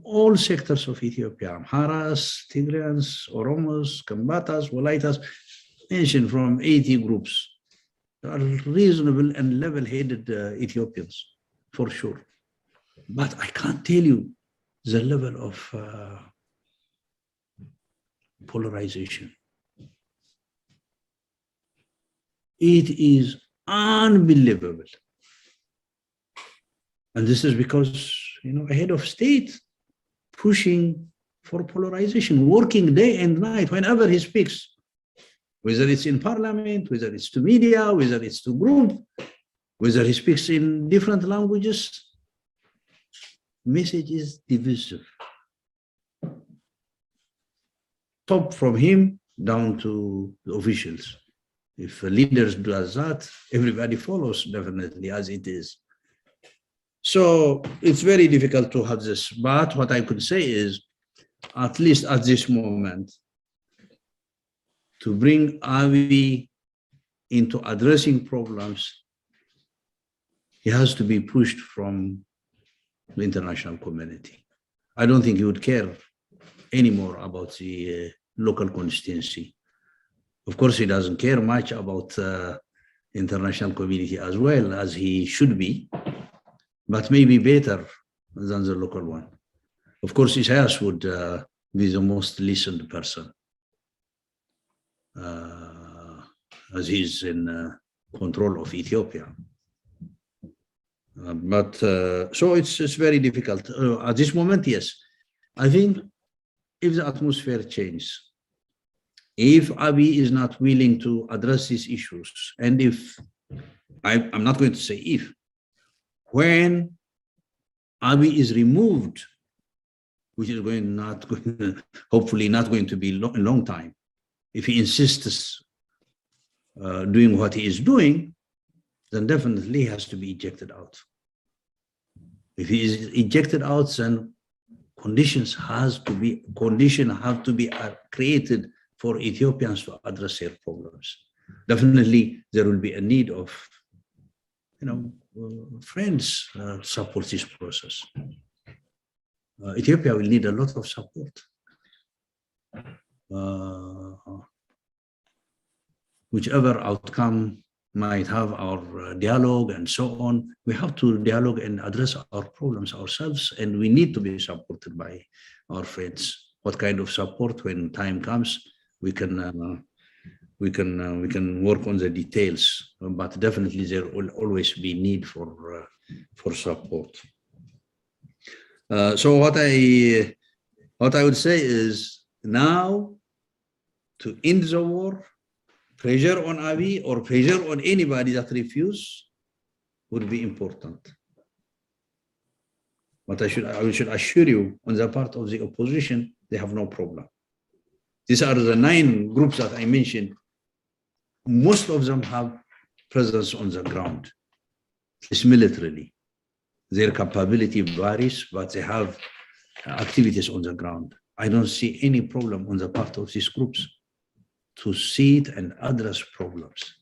all sectors of Ethiopia: Amharas, Tigrayans, Oromos, Kambatas, Walaitas, mentioned from 80 groups. There are reasonable and level-headed Ethiopians, for sure. But I can't tell you the level of polarization. It is unbelievable. And this is because, a head of state pushing for polarization, working day and night whenever he speaks, whether it's in parliament, whether it's to media, whether it's to group, whether he speaks in different languages, message is divisive. Top from him down to the officials. If a leader does that, everybody follows definitely as it is. So it's very difficult to have this. But what I could say is, at least at this moment, to bring Abiy into addressing problems, he has to be pushed from the international community. I don't think he would care anymore about the local constituency. Of course, he doesn't care much about international community as well, as he should be, but maybe better than the local one. Of course, Isaias would be the most listened person, as he's in control of Ethiopia. So it's very difficult. At this moment, yes. I think if the atmosphere changes, if Abiy is not willing to address these issues, and if, I'm not going to say if, when Abiy is removed, which is hopefully not going to be a long time, if he insists doing what he is doing, then definitely he has to be ejected out. If he is ejected out, then conditions have to be created for Ethiopians to address their problems. Definitely, there will be a need of, friends support this process. Ethiopia will need a lot of support. Whichever outcome might have our dialogue and so on, we have to dialogue and address our problems ourselves, and we need to be supported by our friends. What kind of support? When time comes, we can work on the details, but definitely there will always be need for support. So what I would say is, now to end the war, pressure on Abiy or pressure on anybody that refuse would be important. But I should assure you, on the part of the opposition, they have no problem. These are the 9 groups that I mentioned. Most of them have presence on the ground. It's militarily. Their capability varies, but they have activities on the ground. I don't see any problem on the part of these groups to see it and address problems.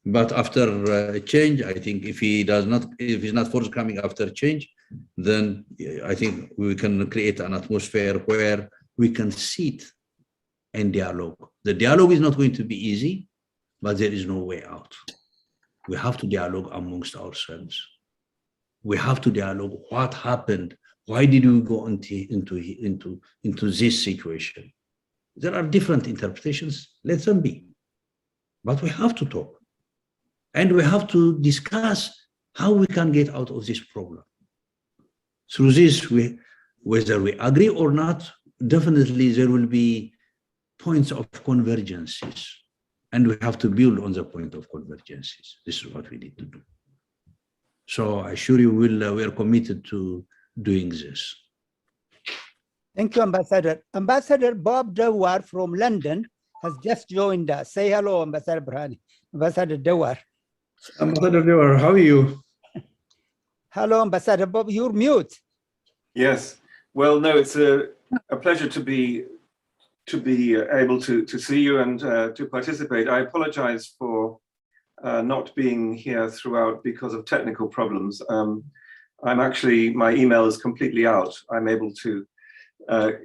But after a change, I think if he's not forthcoming after change, then I think we can create an atmosphere where we can sit and dialogue. The dialogue is not going to be easy, but there is no way out. We have to dialogue amongst ourselves. We have to dialogue what happened. Why did we go into this situation? There are different interpretations, let them be. But we have to talk. And we have to discuss how we can get out of this problem. Through this, whether we agree or not, definitely there will be points of convergences. And we have to build on the point of convergences. This is what we need to do. So I assure you we are committed to doing this. Thank you, Ambassador. Ambassador Bob Dewar from London has just joined us. Say hello, Ambassador Burhani. Ambassador Dewar. Ambassador Dewar, how are you? Hello, Ambassador Bob. You're mute. Yes. Well, no, it's a pleasure to be able to see you and to participate. I apologize for not being here throughout because of technical problems. My email is completely out. I'm able to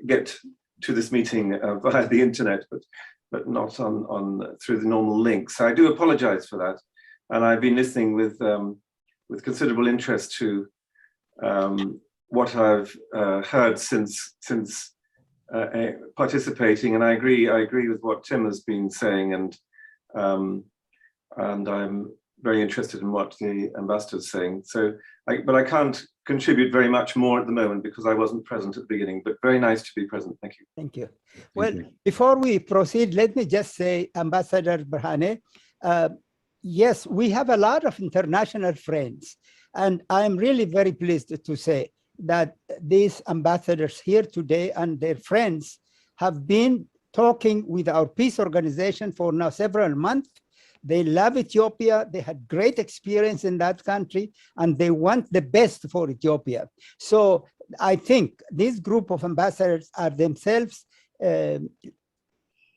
get to this meeting via the internet, but not through the normal link. So I do apologize for that. And I've been listening with considerable interest to what I've heard since participating, and I agree with what Tim has been saying, and I'm very interested in what the ambassador is saying. So, but I can't contribute very much more at the moment because I wasn't present at the beginning. But very nice to be present. Thank you. Thank you. Well, before we proceed, let me just say, Ambassador Burhani, yes, we have a lot of international friends, and I'm really very pleased to say that these ambassadors here today and their friends have been talking with our peace organization for now several months. They love Ethiopia. They had great experience in that country, and they want the best for Ethiopia. So I think this group of ambassadors are themselves in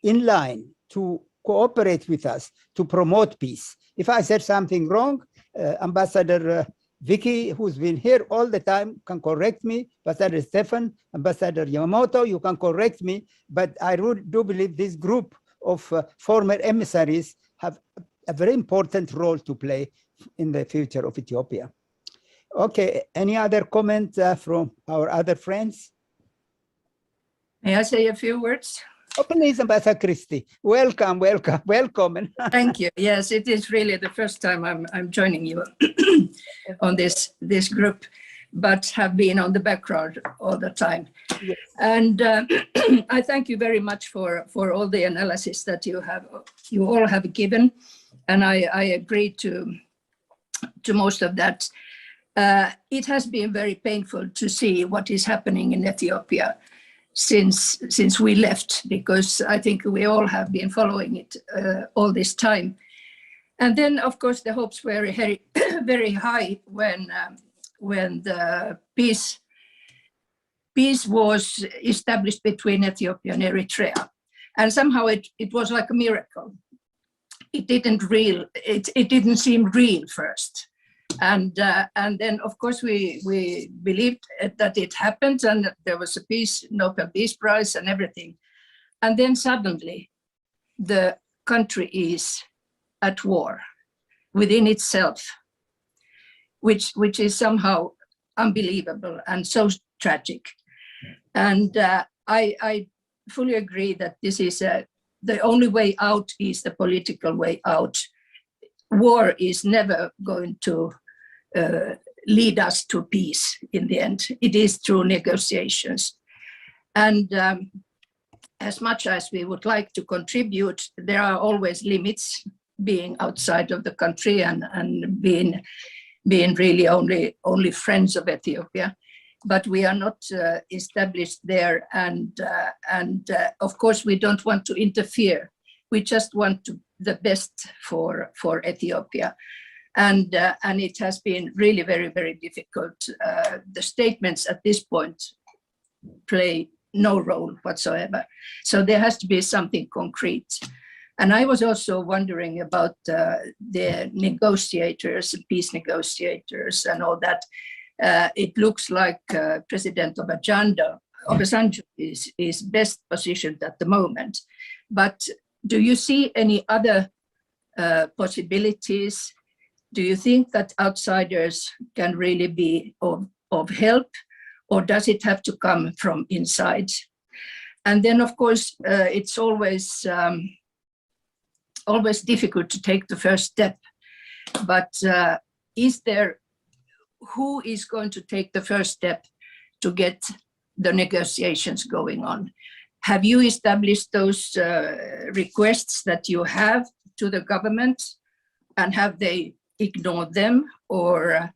line to cooperate with us to promote peace. If I said something wrong, Ambassador Vicky, who's been here all the time, can correct me. Ambassador Stefan, Ambassador Yamamoto, you can correct me. But I do believe this group of former emissaries have a very important role to play in the future of Ethiopia. Okay, any other comments from our other friends? May I say a few words? Oh, please, Ambassador Christie. Welcome, welcome, welcome. Thank you. Yes, it is really the first time I'm joining you on this group, but have been on the background all the time. Yes. And I thank you very much for all the analysis that you all have given, and I agree to most of that. It has been very painful to see what is happening in Ethiopia. since we left, because I think we all have been following it all this time. And then, of course, the hopes were very, very high when the peace was established between Ethiopia and Eritrea. And somehow it was like a miracle. It didn't seem real first. And then, of course, we believed that it happened, and there was a Nobel Peace Prize and everything. And then suddenly, the country is at war within itself, which is somehow unbelievable and so tragic. And I fully agree that this is the only way out is the political way out. War is never going to lead us to peace in the end. It is through negotiations. And as much as we would like to contribute, there are always limits, being outside of the country and being really only friends of Ethiopia. But we are not established there, and of course we don't want to interfere. We just want the best for Ethiopia, and it has been really very, very difficult. The statements at this point play no role whatsoever. So there has to be something concrete. And I was also wondering about the negotiators, peace negotiators, and all that. It looks like President Obasanjo is best positioned at the moment. But do you see any other possibilities? Do you think that outsiders can really be of help, or does it have to come from inside? And then, of course, it's always difficult to take the first step. But who is going to take the first step to get the negotiations going on? Have you established those requests that you have to the government, and have they ignored them, or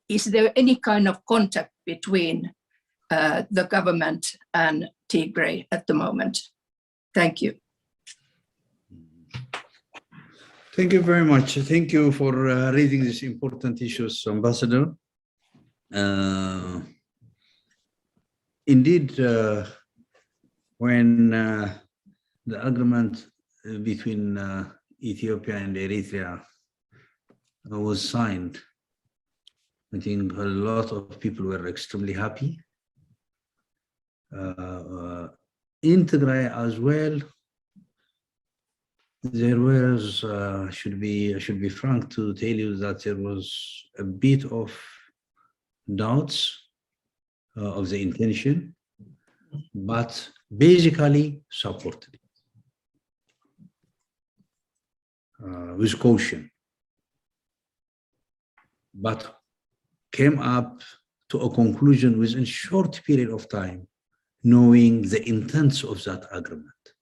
is there any kind of contact between the government and Tigray at the moment? Thank you. Thank you very much. Thank you for raising these important issues, Ambassador. Indeed, when the agreement between Ethiopia and Eritrea was signed, I think a lot of people were extremely happy. In Tigray as well, there was, I should be frank to tell you that there was a bit of doubts of the intention, but basically supported it with caution, but came up to a conclusion within a short period of time, knowing the intents of that agreement.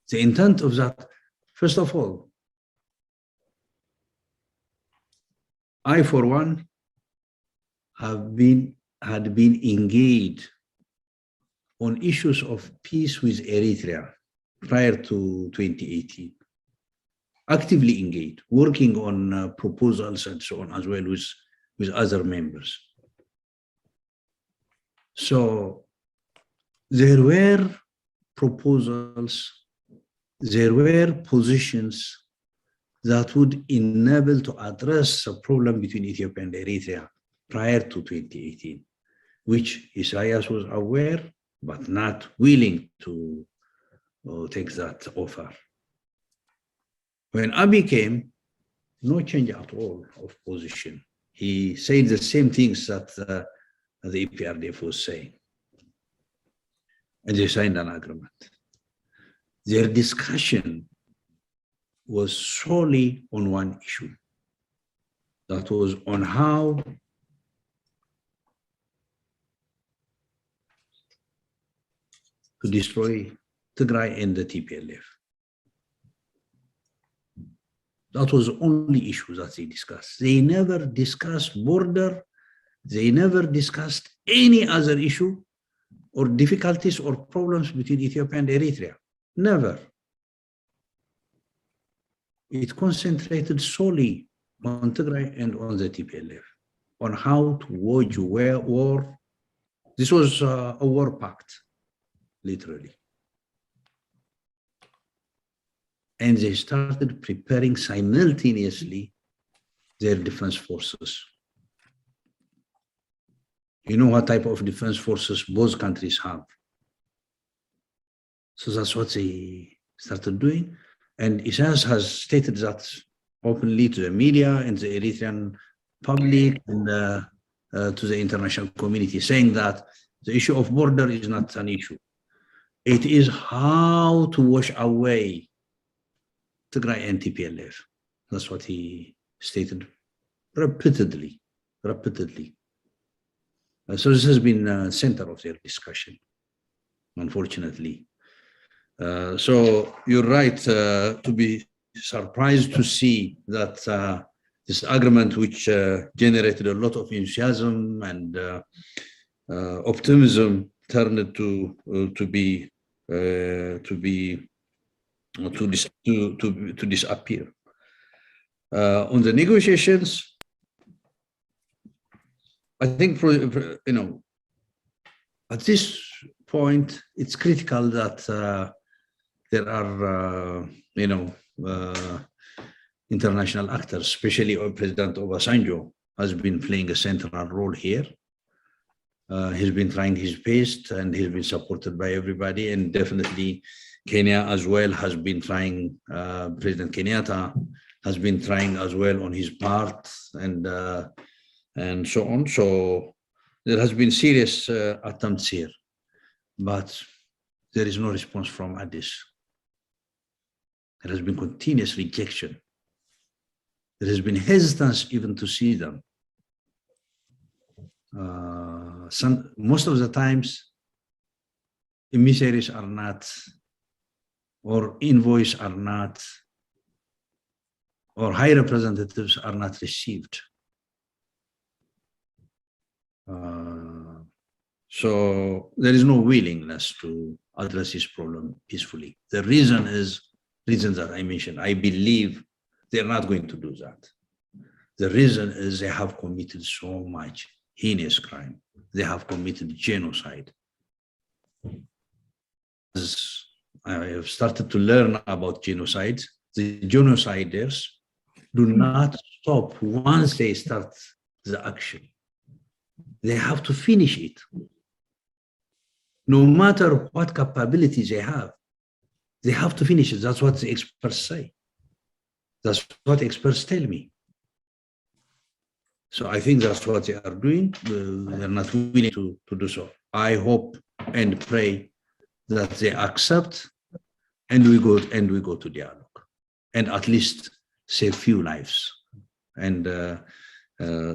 The intent of that, first of all, I, for one, had been engaged on issues of peace with Eritrea prior to 2018. Actively engaged, working on proposals and so on, as well with other members. So there were proposals, there were positions that would enable to address the problem between Ethiopia and Eritrea prior to 2018, which Isaias was aware, but not willing to take that offer. When Abiy came, no change at all of position. He said the same things that the EPRDF was saying. And they signed an agreement. Their discussion was solely on one issue. That was on how to destroy Tigray and the TPLF. That was the only issue that they discussed. They never discussed border They never discussed any other issue or difficulties or problems between Ethiopia and Eritrea. Never. It concentrated solely on Tigray and on the TPLF, on how to wage war. This was a war pact, literally. And they started preparing simultaneously their defense forces. You know what type of defense forces both countries have. So that's what they started doing. And Isaias has stated that openly to the media and the Eritrean public and to the international community, saying that the issue of border is not an issue. It is how to wash away Tigray and TPLF. That's what he stated repeatedly. So this has been center of their discussion, unfortunately. So you're right to be surprised to see that this agreement, which generated a lot of enthusiasm and optimism, turned to disappear. On the negotiations, I think, you know, at this point, it's critical that there are, you know, international actors, especially President Obasanjo has been playing a central role here. He's been trying his best and he's been supported by everybody, and definitely Kenya as well has been trying, President Kenyatta has been trying as well on his part, and so on. So there has been serious attempts here, but there is no response from Addis. There has been continuous rejection. There has been hesitance even to see them. Most of the times, emissaries are not, or envoys are not, or high representatives are not received. So there is no willingness to address this problem peacefully. The reason is reasons that I mentioned. I believe they're not going to do that. The reason is they have committed so much heinous crime. They have committed genocide. As I have started to learn about genocide, the genociders do not stop once they start the action. They have to finish it. No matter what capabilities they have to finish it. That's what the experts say. That's what experts tell me. So I think that's what they are doing. They're not willing to do so. I hope and pray that they accept and we go to dialogue and at least save few lives and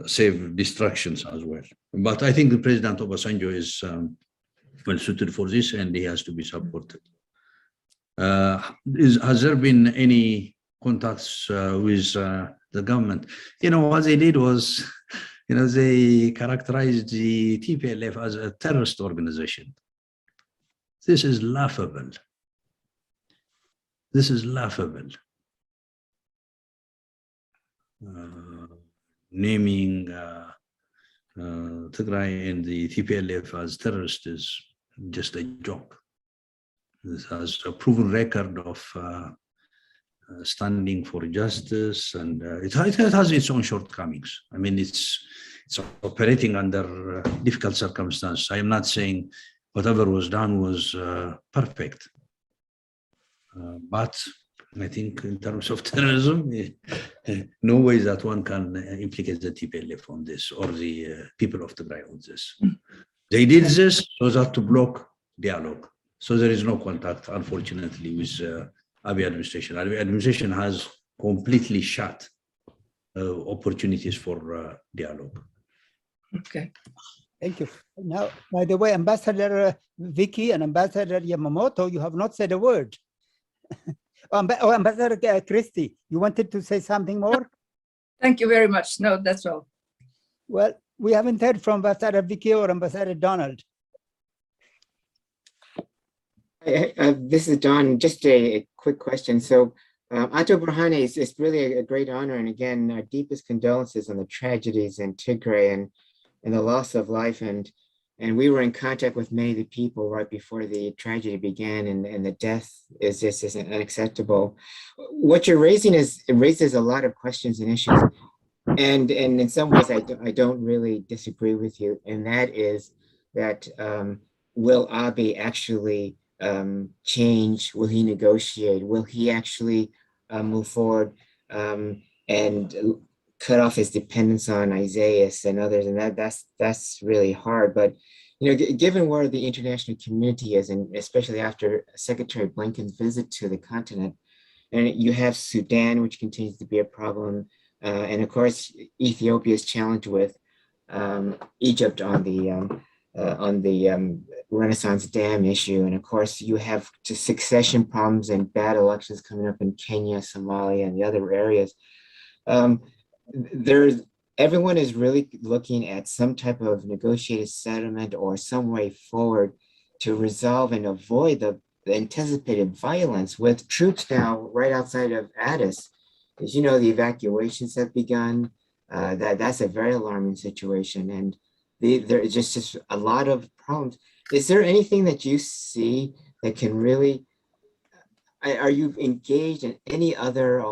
save destructions as well. But I think the President Obasanjo is well suited for this and he has to be supported. Has there been any contacts with the government? You know, what they did was, you know, they characterized the TPLF as a terrorist organization. This is laughable. This is laughable. Naming Tigray and the TPLF as terrorists is just a joke. This has a proven record of standing for justice, and it has its own shortcomings. I mean, it's operating under difficult circumstances. I am not saying whatever was done was perfect, but I think in terms of terrorism, no way that one can implicate the TPLF on this or the people of Tigray on this. They did this so that to block dialogue. So there is no contact, unfortunately, with Abiy administration. Abiy administration has completely shut opportunities for dialogue. Okay. Thank you. Now, by the way, Ambassador Vicky and Ambassador Yamamoto, you have not said a word. Ambassador Christie, you wanted to say something more? Thank you very much. No, that's all. Well, We haven't heard from Ambassador Vicky or Ambassador Donald. This is Don. Just a quick question. So, Ato Burhani, it's really a great honor. And again, our deepest condolences on the tragedies in Tigray and the loss of life. And we were in contact with many of the people right before the tragedy began, and the death is just unacceptable. What you're raising it raises a lot of questions and issues. And in some ways, I don't really disagree with you. And that is that will Abiy actually change? Will he negotiate? Will he actually move forward and cut off his dependence on Isaias and others? And that's really hard. But you know, given where the international community is, and especially after Secretary Blinken's visit to the continent, and you have Sudan, which continues to be a problem, and of course Ethiopia's challenge with Egypt on the Renaissance Dam issue, and of course you have succession problems and bad elections coming up in Kenya, Somalia, and the other areas. Everyone is really looking at some type of negotiated settlement or some way forward to resolve and avoid the anticipated violence, with troops now right outside of Addis. As you know, the evacuations have begun. That's a very alarming situation, and there is just a lot of problems. Is there anything that you see that can really, are you engaged in any other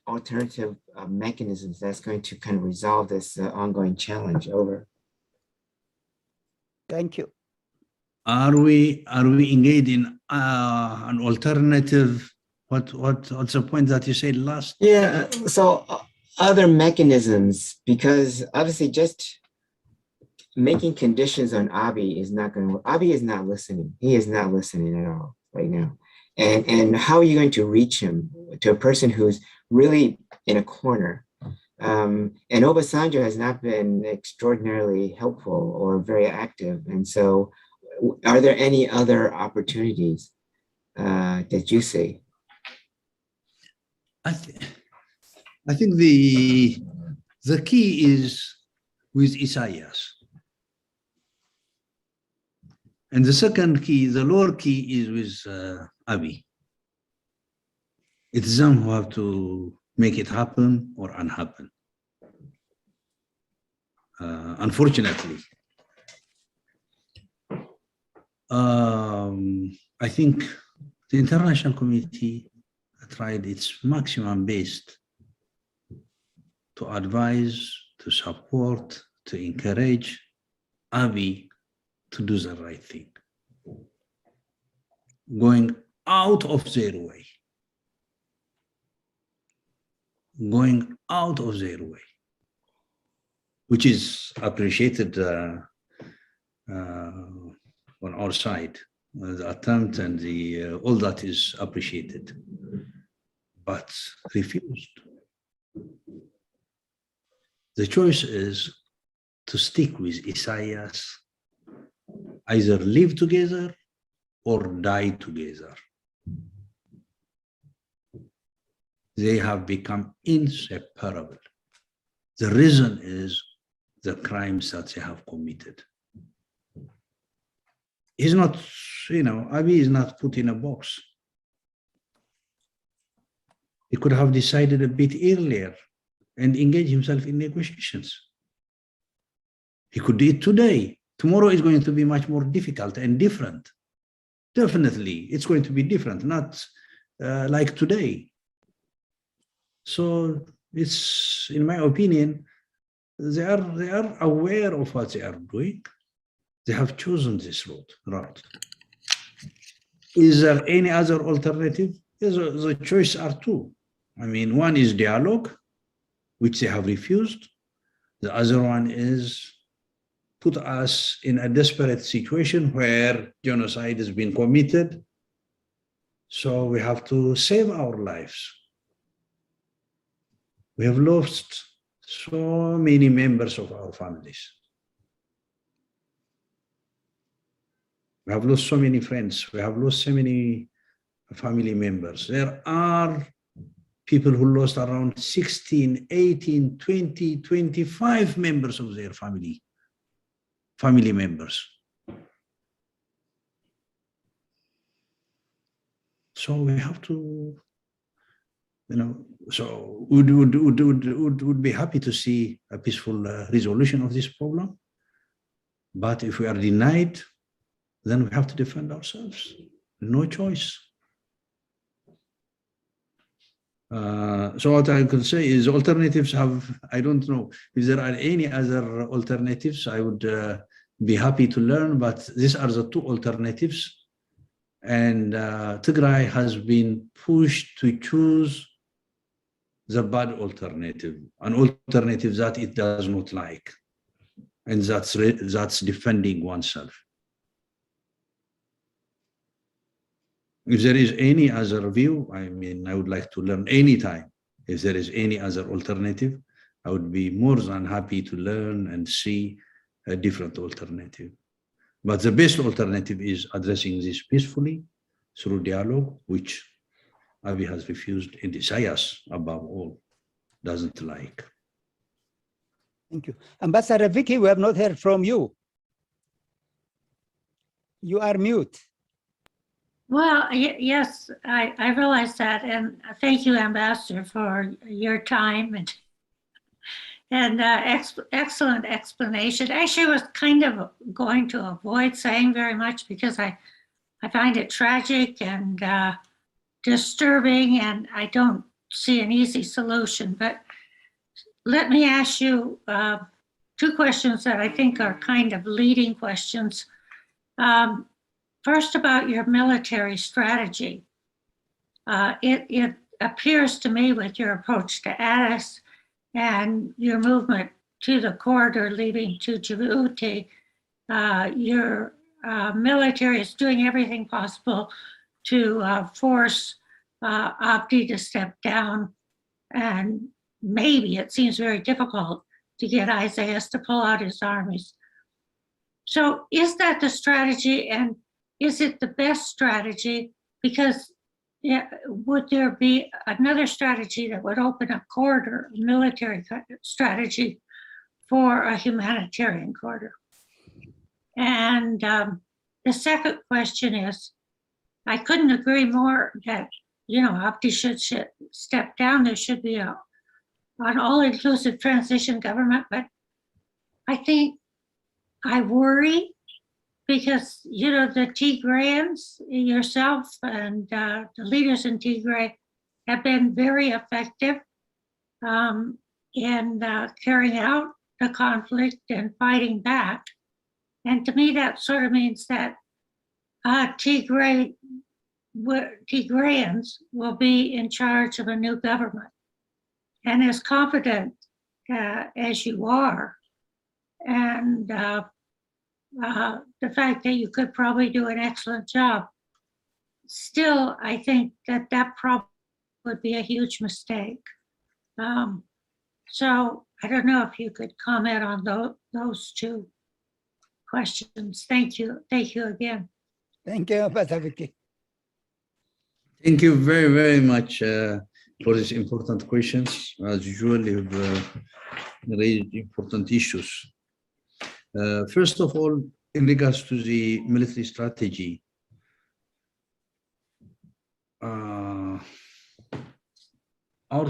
alternative mechanisms that's going to kind of resolve this ongoing challenge? Over. Thank you. Are we engaged in an alternative? What's the point that you said last? Yeah, so other mechanisms, because obviously just making conditions on Abiy is not going to work. Abiy is not listening. He is not listening at all right now. And how are you going to reach him, to a person who's really in a corner? And Obasanjo has not been extraordinarily helpful or very active. And so are there any other opportunities that you see? I think the key is with Isaias. And the second key, the lower key, is with Abiy. It's them who have to make it happen or unhappen. Unfortunately. I think the international community tried its maximum best to advise, to support, to encourage Abiy to do the right thing, going out of their way, which is appreciated on our side. The attempt and all that is appreciated, but refused. The choice is to stick with Isaias, either live together or die together. They have become inseparable. The reason is the crimes that they have committed. He's not, Abiy is not put in a box. He could have decided a bit earlier and engage himself in negotiations. He could do it today. Tomorrow is going to be much more difficult and different. Definitely, it's going to be different, not like today. So it's, in my opinion, they are aware of what they are doing. They have chosen this route. Is there any other alternative? Yes, the choice are two. I mean, one is dialogue, which they have refused. The other one is put us in a desperate situation where genocide has been committed. So we have to save our lives. We have lost so many members of our families. We have lost so many friends. We have lost so many family members. There are people who lost around 16, 18, 20, 25 members of their family family members. So we have to, so would be happy to see a peaceful resolution of this problem. But if we are denied, then we have to defend ourselves. No choice. So what I can say is alternatives have, I don't know if there are any other alternatives. I would be happy to learn, but these are the two alternatives. And Tigray has been pushed to choose the bad alternative, an alternative that it does not like, and that's defending oneself. If there is any other view, I mean, I would like to learn anytime. If there is any other alternative, I would be more than happy to learn and see a different alternative. But the best alternative is addressing this peacefully through dialogue, which Abiy has refused, and Isaias, above all, doesn't like. Thank you. Ambassador Vicky, we have not heard from you. You are mute. Well, yes, I realize that, and thank you, Ambassador, for your time and excellent explanation. Actually, I was kind of going to avoid saying very much because I find it tragic and disturbing, and I don't see an easy solution. But let me ask you two questions that I think are kind of leading questions. First, about your military strategy. It appears to me with your approach to Addis and your movement to the corridor leading to Djibouti, your military is doing everything possible to force Abdi to step down, and maybe it seems very difficult to get Isaias to pull out his armies. So is that the strategy, and is it the best strategy? Because would there be another strategy that would open a corridor, a military strategy for a humanitarian corridor? And the second question is, I couldn't agree more that, Abdi should step down. There should be an all-inclusive transition government, but I worry because, the Tigrayans, yourself and the leaders in Tigray have been very effective in carrying out the conflict and fighting back. And to me, that sort of means that Tigrayans will be in charge of a new government. And as confident as you are, and the fact that you could probably do an excellent job, still, I think that probably would be a huge mistake. So I don't know if you could comment on those two questions. Thank you. Thank you again. Thank you, Ambassador Vicky. Thank you very, very much for these important questions. As usual, you've raised important issues. First of all, in regards to the military strategy, our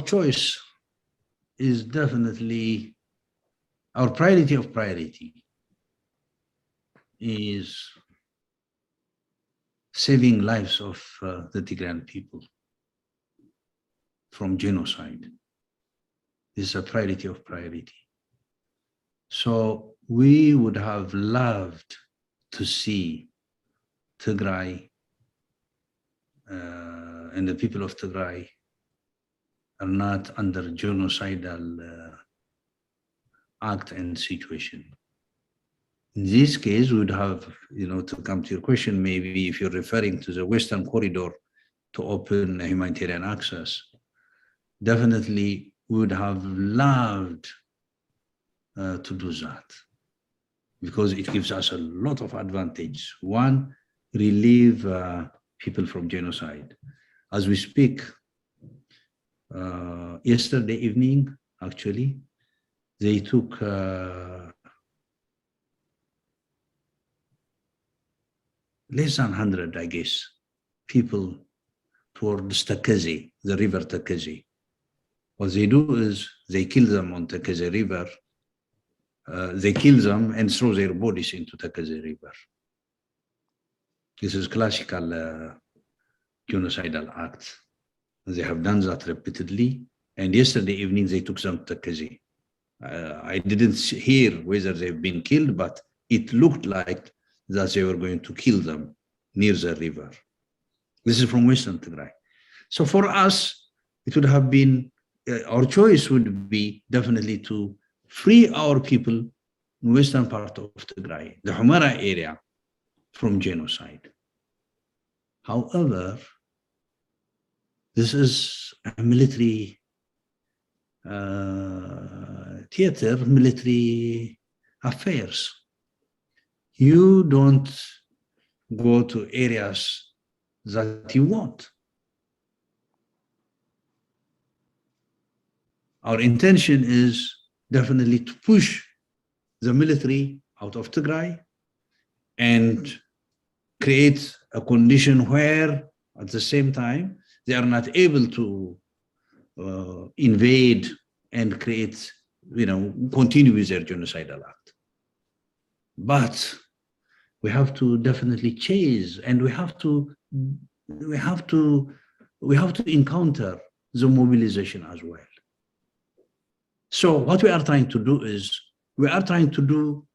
choice is definitely, our priority of priority is saving lives of the Tigrayan people from genocide. This is a priority of priority. So we would have loved to see Tigray and the people of Tigray are not under genocidal act and situation. In this case, we would have, to come to your question, maybe if you're referring to the Western corridor to open humanitarian access, definitely we would have loved to do that, because it gives us a lot of advantage. One, relieve people from genocide. As we speak, yesterday evening, actually, they took less than 100, I guess, people towards Takezi, the river Takezi. What they do is they kill them on Takezi River. They kill them and throw their bodies into Takezi River. This is classical genocidal act. They have done that repeatedly. And yesterday evening, they took them to Takezi. I didn't hear whether they've been killed, but it looked like that they were going to kill them near the river. This is from Western Tigray. So for us, it would have been, our choice would be definitely to free our people in western part of Tigray, the Humara area, from genocide. However, this is a military theater, military affairs. You don't go to areas that you want. Our intention is definitely to push the military out of Tigray and create a condition where, at the same time, they are not able to invade and create, continue with their genocidal act. But we have to definitely chase, and we have to encounter the mobilization as well. So what we are trying to do is, we are trying to do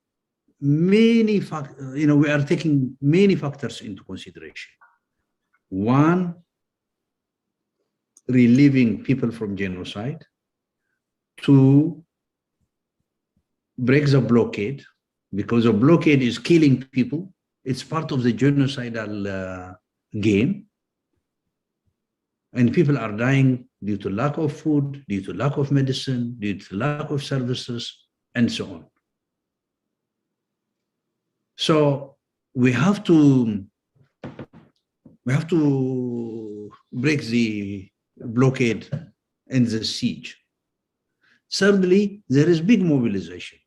many we are taking many factors into consideration. One, relieving people from genocide. Two, break the blockade, because a blockade is killing people. It's part of the genocidal game. And people are dying due to lack of food, due to lack of medicine, due to lack of services, and so on. So we have to break the blockade and the siege. Thirdly, there is big mobilization.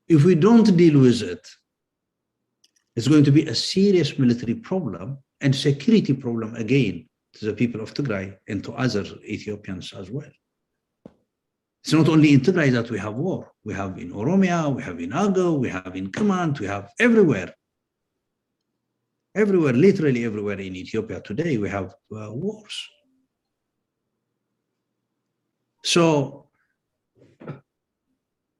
If we don't deal with it, it's going to be a serious military problem and security problem again to the people of Tigray and to other Ethiopians as well. It's not only in Tigray that we have war. We have in Oromia, we have in Ago, we have in Command, we have everywhere. Everywhere, literally everywhere in Ethiopia today, we have wars. So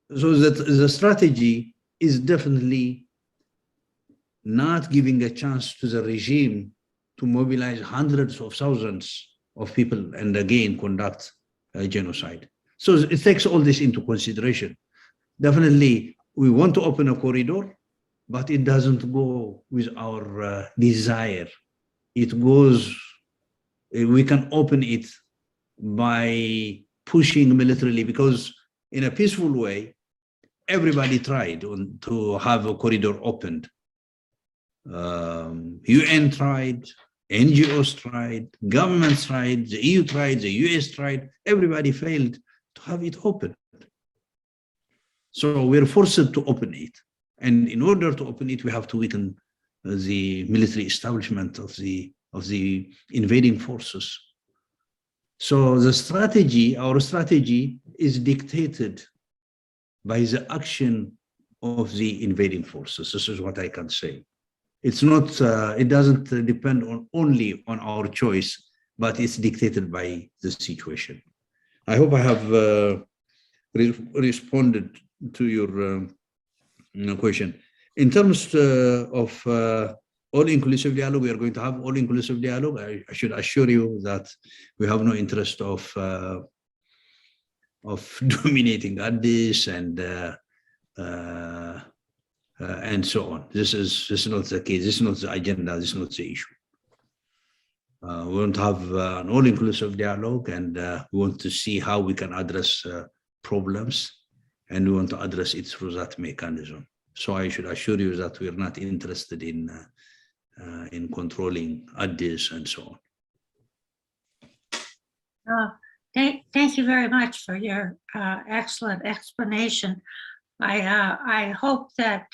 that the strategy is definitely not giving a chance to the regime to mobilize hundreds of thousands of people and again conduct a genocide. So it takes all this into consideration. Definitely, we want to open a corridor, but it doesn't go with our desire. It goes, we can open it by pushing militarily, because in a peaceful way, everybody tried to have a corridor opened. UN tried, NGOs tried, governments tried, the EU tried, the US tried, everybody failed to have it open. So we're forced to open it. And in order to open it, we have to weaken the military establishment of the invading forces. So the strategy, our strategy, is dictated by the action of the invading forces. This is what I can say. It's not, it doesn't depend only on our choice, but it's dictated by the situation. I hope I have responded to your question. In terms of all-inclusive dialogue, we are going to have all-inclusive dialogue. I should assure you that we have no interest of dominating Addis and so on. This is not the case. This is not the agenda. This is not the issue. We want to have an all-inclusive dialogue, and we want to see how we can address problems, and we want to address it through that mechanism. So I should assure you that we are not interested in controlling Addis and so on. Thank you very much for your excellent explanation. I hope that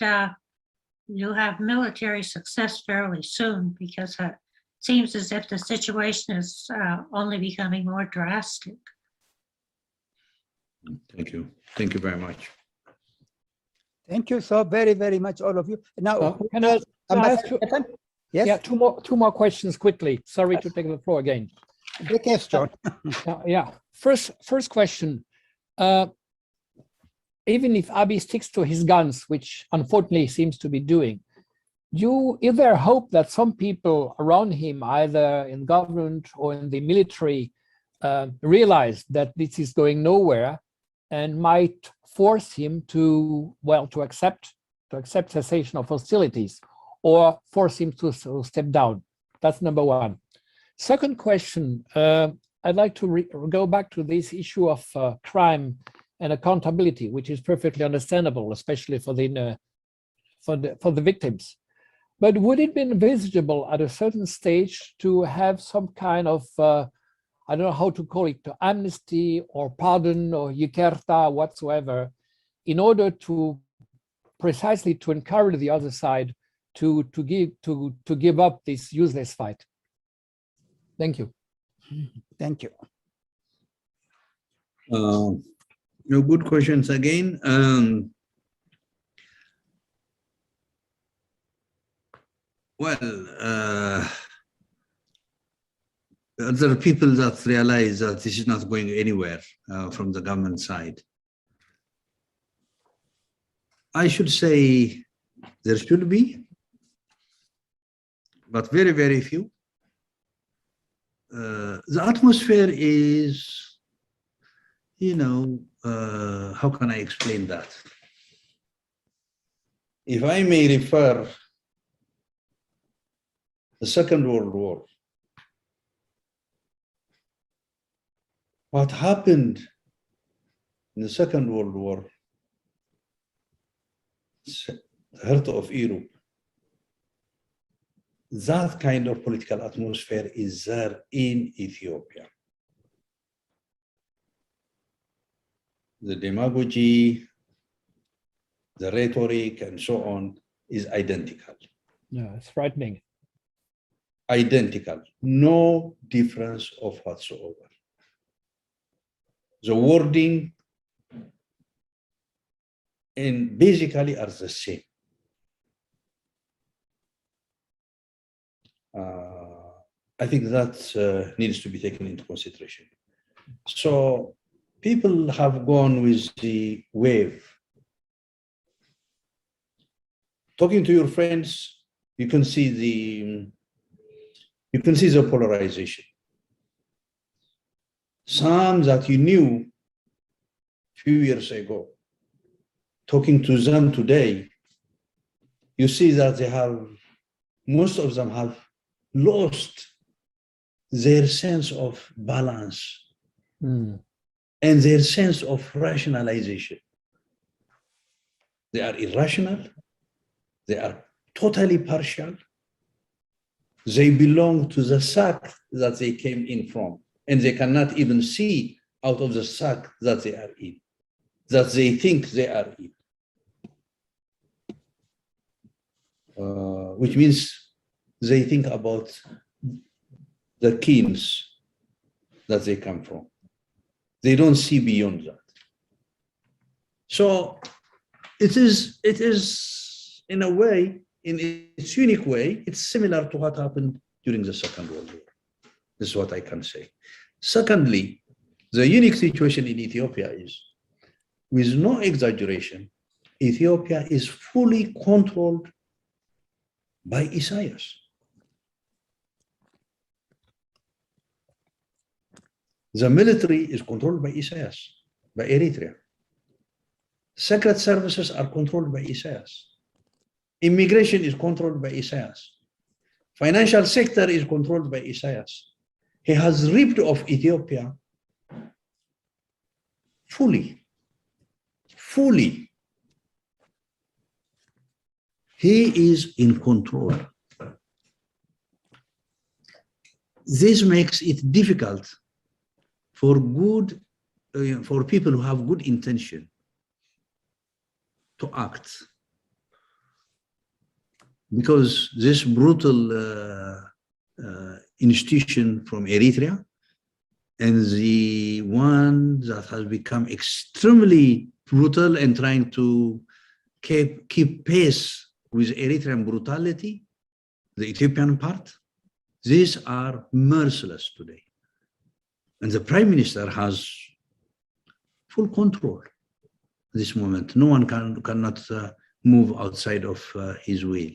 you'll have military success fairly soon, because it seems as if the situation is only becoming more drastic. Thank you. Thank you very much. Thank you so very, very much, all of you. Now, Can I ask you- yes, Yeah, two more questions quickly. Sorry to take the floor again. the question. Yeah. First question. Even if Abiy sticks to his guns, which unfortunately he seems to be doing, is there hope that some people around him, either in government or in the military, realize that this is going nowhere and might force him to accept cessation of hostilities, or force him to step down? That's number one. Second question, I'd like to go back to this issue of crime and accountability, which is perfectly understandable, especially for the victims. But would it be envisageable at a certain stage to have some kind of, I don't know how to call it, amnesty or pardon or yukerta whatsoever, in order to precisely to encourage the other side to give up this useless fight? Thank you. Thank you. Good questions again. There are people that realize that this is not going anywhere from the government side. I should say there should be, but very, very few. The atmosphere is, how can I explain that? If I may refer the Second World War, what happened in the Second World War, the heart of Europe, that kind of political atmosphere is there in Ethiopia. The demagogy, the rhetoric, and so on is identical. Yeah, it's frightening. Identical, no difference of whatsoever. The wording and basically are the same. I think that needs to be taken into consideration. So people have gone with the wave. Talking to your friends, you can see the polarization. Some that you knew a few years ago, talking to them today, you see that most of them have lost their sense of balance and their sense of rationalization. They are irrational. They are totally partial. They belong to the sack that they came in from, and they cannot even see out of the sack that they are in, that they think they are in. Which means they think about the kings that they come from. They don't see beyond that. So it is in a way, in its unique way, it's similar to what happened during the Second World War. This is what I can say. Secondly, the unique situation in Ethiopia is, with no exaggeration, Ethiopia is fully controlled by Isaias. The military is controlled by Isaias, by Eritrea. Secret services are controlled by Isaias. Immigration is controlled by Isaias. Financial sector is controlled by Isaias. He has ripped off Ethiopia fully. He is in control. This makes it difficult for people who have good intention to act. because this brutal institution from Eritrea and the one that has become extremely brutal and trying to keep pace with Eritrean brutality, the Ethiopian part, these are merciless today. And the Prime Minister has full control at this moment. No one cannot move outside of his will.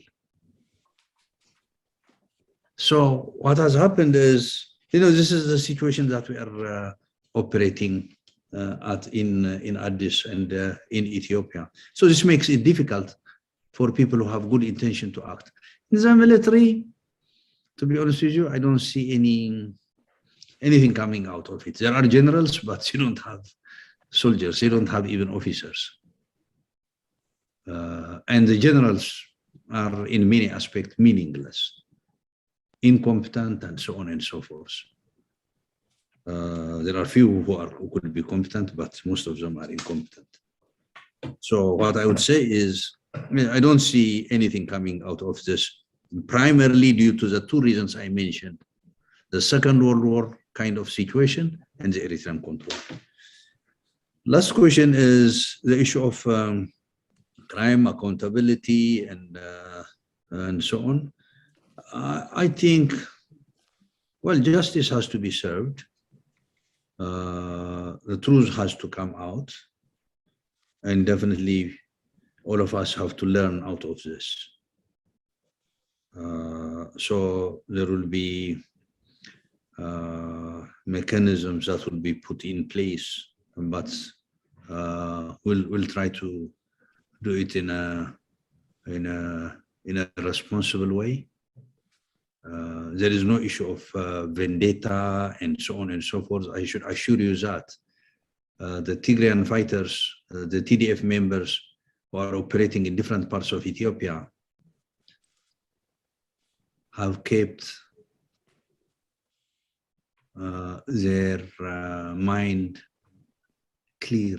So what has happened is, this is the situation that we are operating in Addis and in Ethiopia. So this makes it difficult for people who have good intention to act. In the military, to be honest with you, I don't see anything coming out of it. There are generals, but you don't have soldiers. You don't have even officers. And the generals are in many aspects meaningless, incompetent, and so on and so forth. There are few who could be competent, but most of them are incompetent. So what I would say is, I don't see anything coming out of this, primarily due to the two reasons I mentioned: the Second World War kind of situation and the Eritrean control. Last question is the issue of crime, accountability, and so on. I think, well, justice has to be served. The truth has to come out, and definitely all of us have to learn out of this. So there will be mechanisms that will be put in place, but we'll try to do it in a responsible way. There is no issue of vendetta and so on and so forth. I should assure you that the Tigrayan fighters, the TDF members who are operating in different parts of Ethiopia, have kept their mind clear.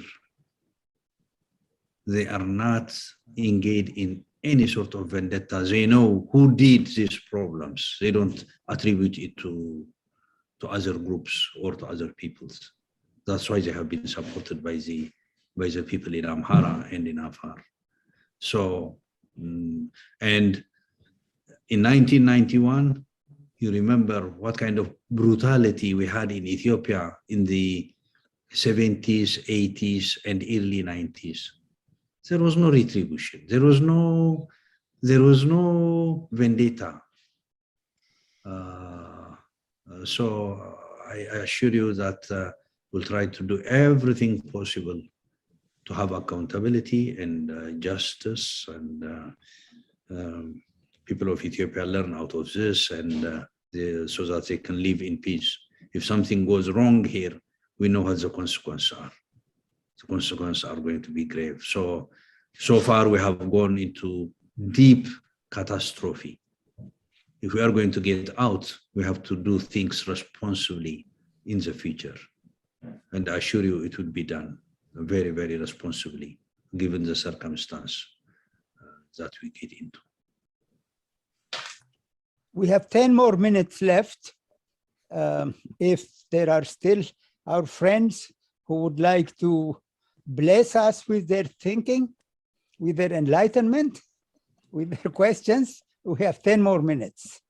They are not engaged in any sort of vendetta. They know who did these problems. They don't attribute it to other groups or to other peoples. That's why they have been supported by the people in Amhara and in Afar. So, and in 1991, you remember what kind of brutality we had in Ethiopia in the 70s, 80s, and early 90s. There was no retribution. There was no vendetta. So I assure you that we'll try to do everything possible to have accountability and justice, and people of Ethiopia learn out of this, and so that they can live in peace. If something goes wrong here, we know what the consequences are. The consequences are going to be grave. So far we have gone into deep catastrophe. If we are going to get out, we have to do things responsibly in the future. And I assure you it will be done very, very responsibly, given the circumstance that we get into. We have 10 more minutes left. If there are still our friends who would like to bless us with their thinking, with their enlightenment, with their questions, we have 10 more minutes.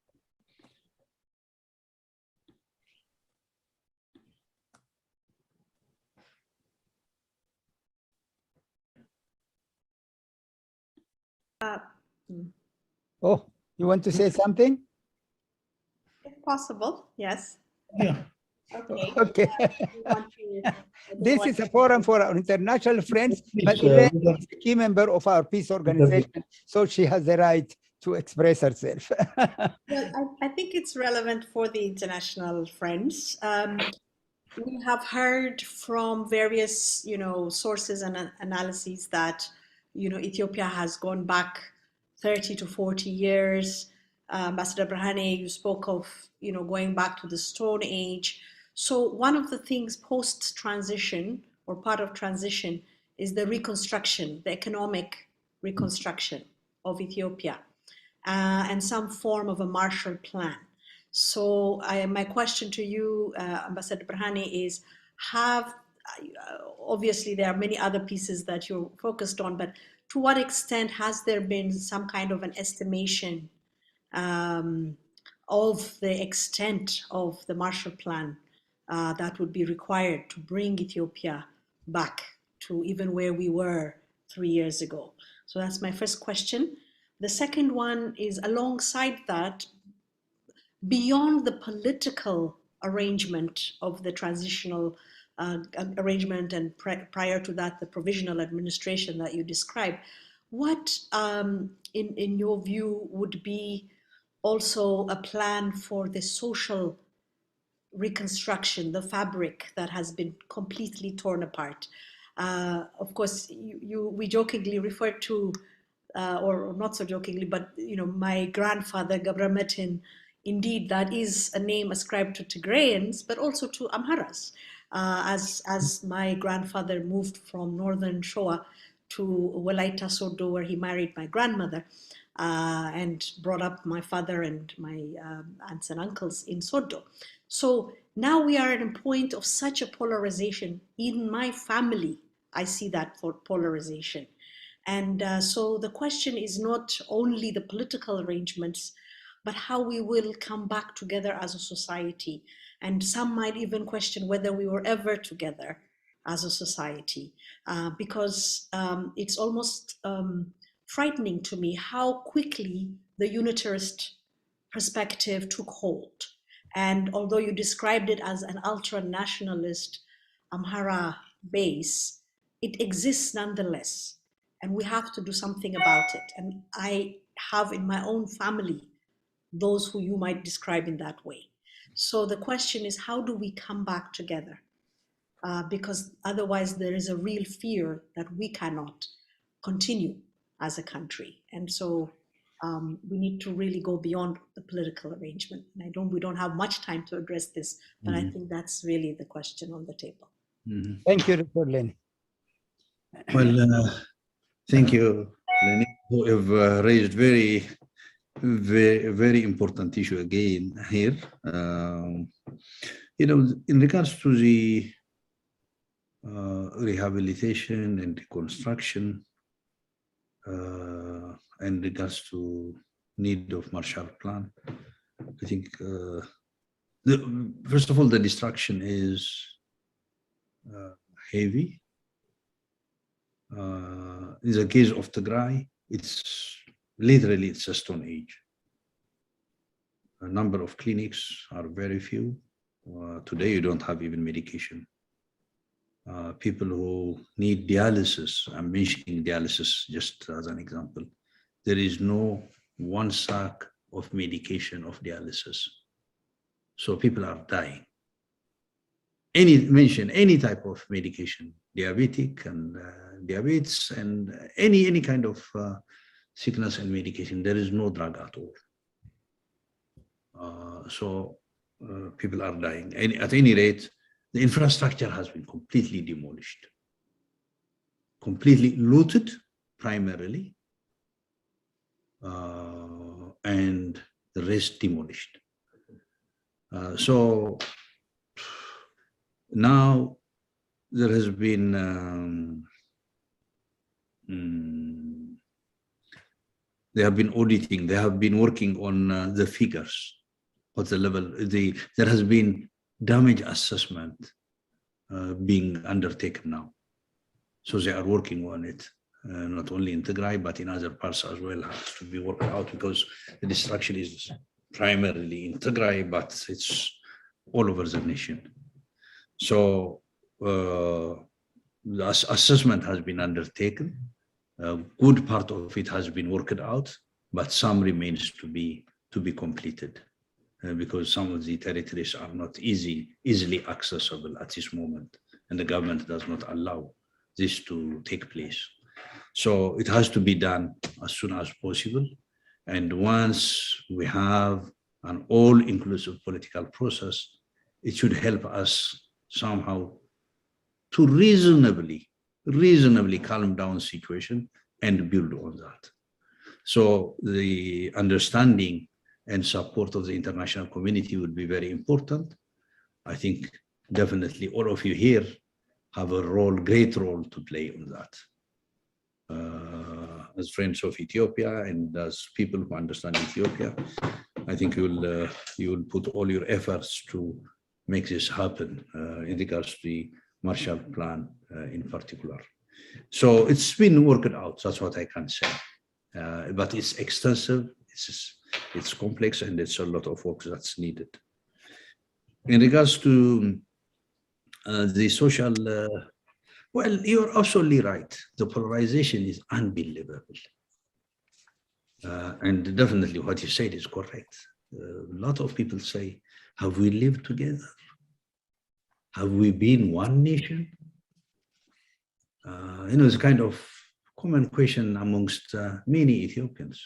Oh, you want to say something? If possible, yes. Yeah. Okay. Okay. This is a forum for our international friends, but Please, Elaine is a key member of our peace organization, so she has the right to express herself. Well, I think it's relevant for the international friends. We have heard from various, sources and analyses that, Ethiopia has gone back 30 to 40 years. Ambassador Berhane, you spoke of, going back to the Stone Age. So one of the things post-transition or part of transition is the reconstruction, the economic reconstruction of Ethiopia. and some form of a Marshall Plan. So my question to you, Ambassador Brahani, is obviously there are many other pieces that you're focused on, but to what extent has there been some kind of an estimation of the extent of the Marshall Plan that would be required to bring Ethiopia back to even where we were 3 years ago? So that's my first question. The second one is alongside that, beyond the political arrangement of the transitional arrangement and prior to that, the provisional administration that you described, what in your view would be also a plan for the social reconstruction, the fabric that has been completely torn apart? Of course, we jokingly referred to, or not so jokingly, but my grandfather, Gabra Metin, indeed, that is a name ascribed to Tigrayans, but also to Amharas. As my grandfather moved from northern Shoa to Walaita Sodo, where he married my grandmother, and brought up my father and my aunts and uncles in Sodo. So now we are at a point of such a polarization. In my family, I see that polarization. And so the question is not only the political arrangements, but how we will come back together as a society. And some might even question whether we were ever together as a society, because it's almost frightening to me how quickly the unitarist perspective took hold. And although you described it as an ultra-nationalist Amhara base, it exists nonetheless. And we have to do something about it. And I have in my own family those who you might describe in that way. So the question is, how do we come back together? Because otherwise there is a real fear that we cannot continue as a country. And so we need to really go beyond the political arrangement. And we don't have much time to address this, but I think that's really the question on the table. Thank you, Dr. Leni. Well, thank you, Leni, who have raised very, very important issue again here. In regards to the rehabilitation and reconstruction, and regards to need of Marshall Plan, I think first of all, the destruction is heavy. In the case of Tigray, it's a stone age. A number of clinics are very few. Today, you don't have even medication. People who need dialysis, I'm mentioning dialysis just as an example, there is no one sack of medication of dialysis. So people are dying. Mention any type of medication, diabetic and diabetes and any kind of sickness and medication, there is no drug at all. So people are dying. At any rate, the infrastructure has been completely demolished, completely looted primarily, and the rest demolished. So now there has been, they have been auditing, they have been working on the figures, what the level, there has been damage assessment being undertaken now. So they are working on it, not only in Tigray, but in other parts as well, has to be worked out because the destruction is primarily in Tigray, but it's all over the nation. So the assessment has been undertaken. A good part of it has been worked out, but some remains to be completed because some of the territories are not easily accessible at this moment, and the government does not allow this to take place. So it has to be done as soon as possible. And once we have an all-inclusive political process, it should help us somehow to reasonably calm down situation and build on that. So the understanding and support of the international community would be very important. I think definitely all of you here have a role, great role to play on that. As friends of Ethiopia and as people who understand Ethiopia, I think you will put all your efforts to make this happen in regards to the Marshall Plan in particular. So it's been worked out, that's what I can say. But it's extensive, it's complex, and it's a lot of work that's needed. In regards to the social, well, you're absolutely right. The polarization is unbelievable. And definitely what you said is correct. A lot of people say, have we lived together? Have we been one nation? You know, it's kind of common question amongst many Ethiopians.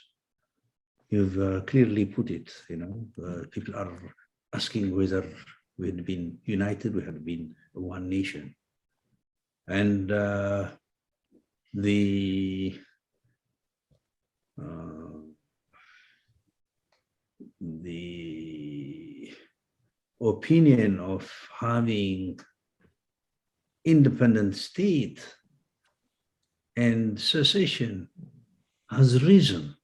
You've clearly put it, you know, people are asking whether we had been united, we had been one nation. And the opinion of having independent state and secession has risen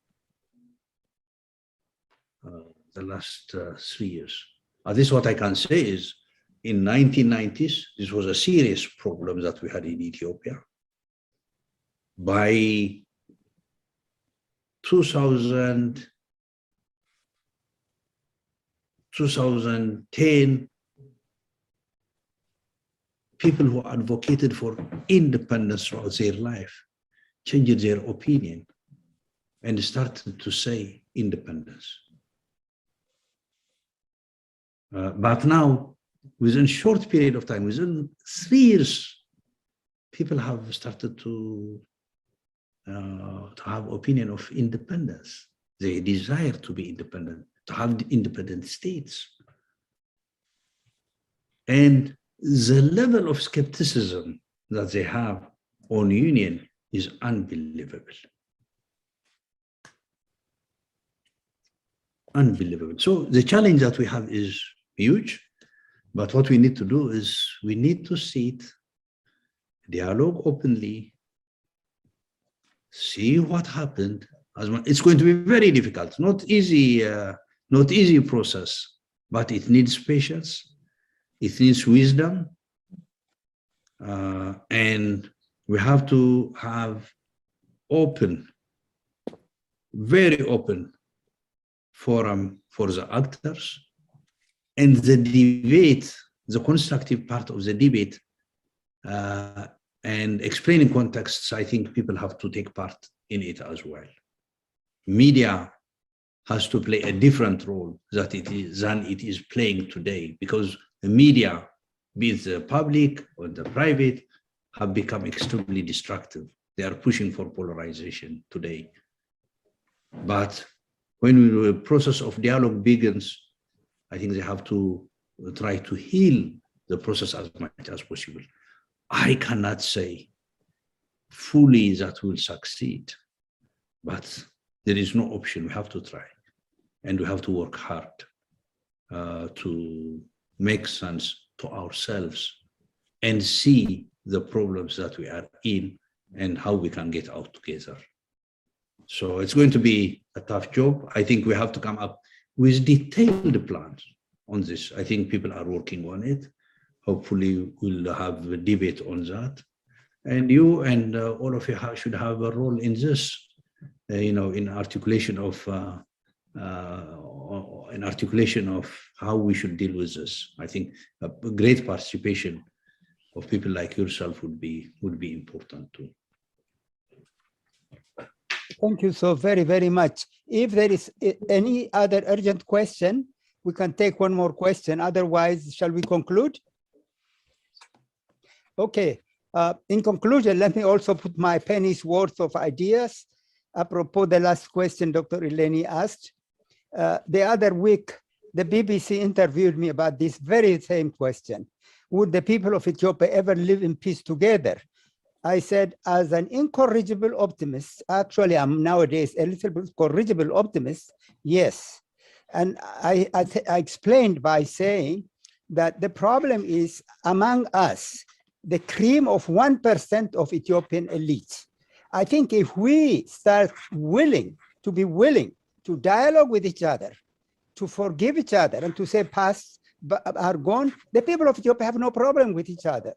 the last 3 years. This is what I can say is, in 1990s, this was a serious problem that we had in Ethiopia. By 2010, people who advocated for independence throughout their life changed their opinion and started to say independence. But now, within a short period of time, within 3 years, people have started to have opinion of independence. They desire to be independent, to have independent states. And the level of skepticism that they have on union is unbelievable. Unbelievable. So the challenge that we have is huge, but what we need to do is we need to sit, dialogue openly, see what happened. It's going to be very difficult, not easy process, but it needs patience, it needs wisdom, and we have to have open, very open forum for the actors, and the debate, the constructive part of the debate, and explaining contexts. I think people have to take part in it as well. Media has to play a different role than it is playing today, because the media, be it the public or the private, have become extremely destructive. They are pushing for polarization today. But when the process of dialogue begins, I think they have to try to heal the process as much as possible. I cannot say fully that will succeed, but there is no option. We have to try, and we have to work hard to make sense to ourselves and see the problems that we are in and how we can get out together. So it's going to be a tough job. I think we have to come up with detailed plans on this. I think people are working on it. Hopefully we'll have a debate on that. And you and all of you should have a role in this, you know, in articulation of how we should deal with this. I think a great participation of people like yourself would be important too. Thank you so very, very much. If there is any other urgent question, we can take one more question. Otherwise, shall we conclude? Okay. In conclusion, let me also put my penny's worth of ideas apropos the last question Dr. Eleni asked. The other week, the BBC interviewed me about this very same question. Would the people of Ethiopia ever live in peace together? I said, as an incorrigible optimist, actually, I'm nowadays a little bit corrigible optimist, yes. And I explained by saying that the problem is among us, the cream of 1% of Ethiopian elite. I think if we start to be willing to dialogue with each other, to forgive each other, and to say past are gone, the people of Ethiopia have no problem with each other.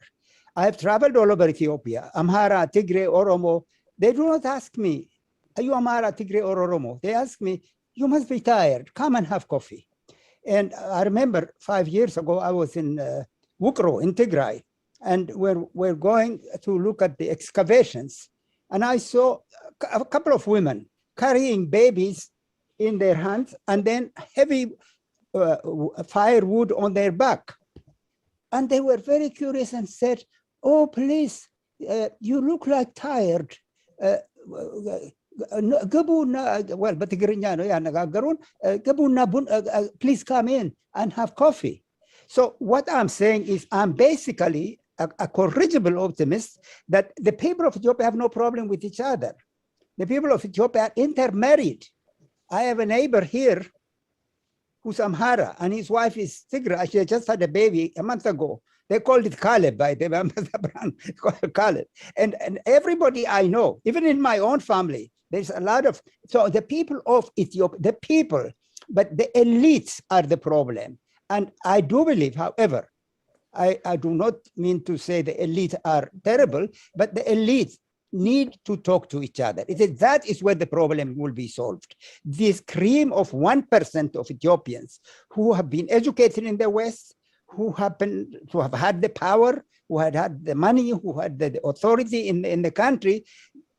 I have traveled all over Ethiopia, Amhara, Tigray, Oromo. They do not ask me, are you Amhara, Tigray, or Oromo? They ask me, you must be tired, come and have coffee. And I remember 5 years ago, I was in Wukro in Tigray, and we're going to look at the excavations. And I saw a couple of women carrying babies in their hands and then heavy firewood on their back. And they were very curious and said, oh, please, you look like tired. Please come in and have coffee. So what I'm saying is I'm basically a corrigible optimist that the people of Ethiopia have no problem with each other. The people of Ethiopia are intermarried. I have a neighbor here who's Amhara, and his wife is Tigray. She just had a baby a month ago. They called it Caleb, by the way, Caleb. And everybody I know, even in my own family, there's a lot of, so the people of Ethiopia, the people, but the elites are the problem. And I do believe, however, I do not mean to say the elite are terrible, but the elites need to talk to each other. That is where the problem will be solved. This cream of 1% of Ethiopians who have been educated in the West, who happen to have had the power, who had the money, who had the authority in the country,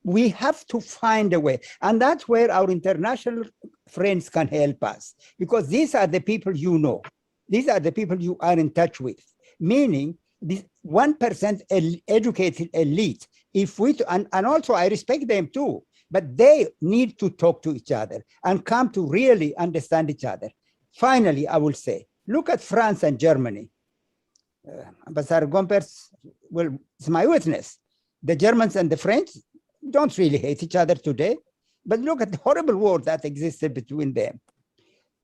we have to find a way. And that's where our international friends can help us, because these are the people you know. These are the people you are in touch with, meaning this 1% educated elite. If we, and also I respect them too, but they need to talk to each other and come to really understand each other. Finally, I will say, look at France and Germany. Ambassador Gompers, well, it's my witness. The Germans and the French don't really hate each other today, but look at the horrible war that existed between them.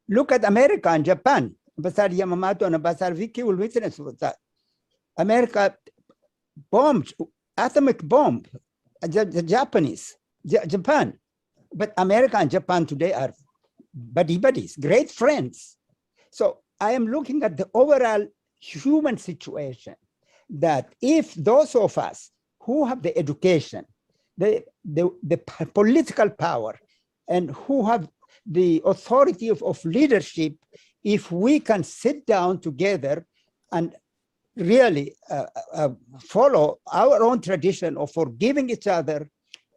Look at America and Japan. Ambassador Yamamoto and Ambassador Vicky will witness with that. America bombed, atomic bomb, the Japanese, Japan. But America and Japan today are buddies, great friends. So I am looking at the overall human situation, that if those of us who have the education, the political power, and who have the authority of leadership, if we can sit down together and really follow our own tradition of forgiving each other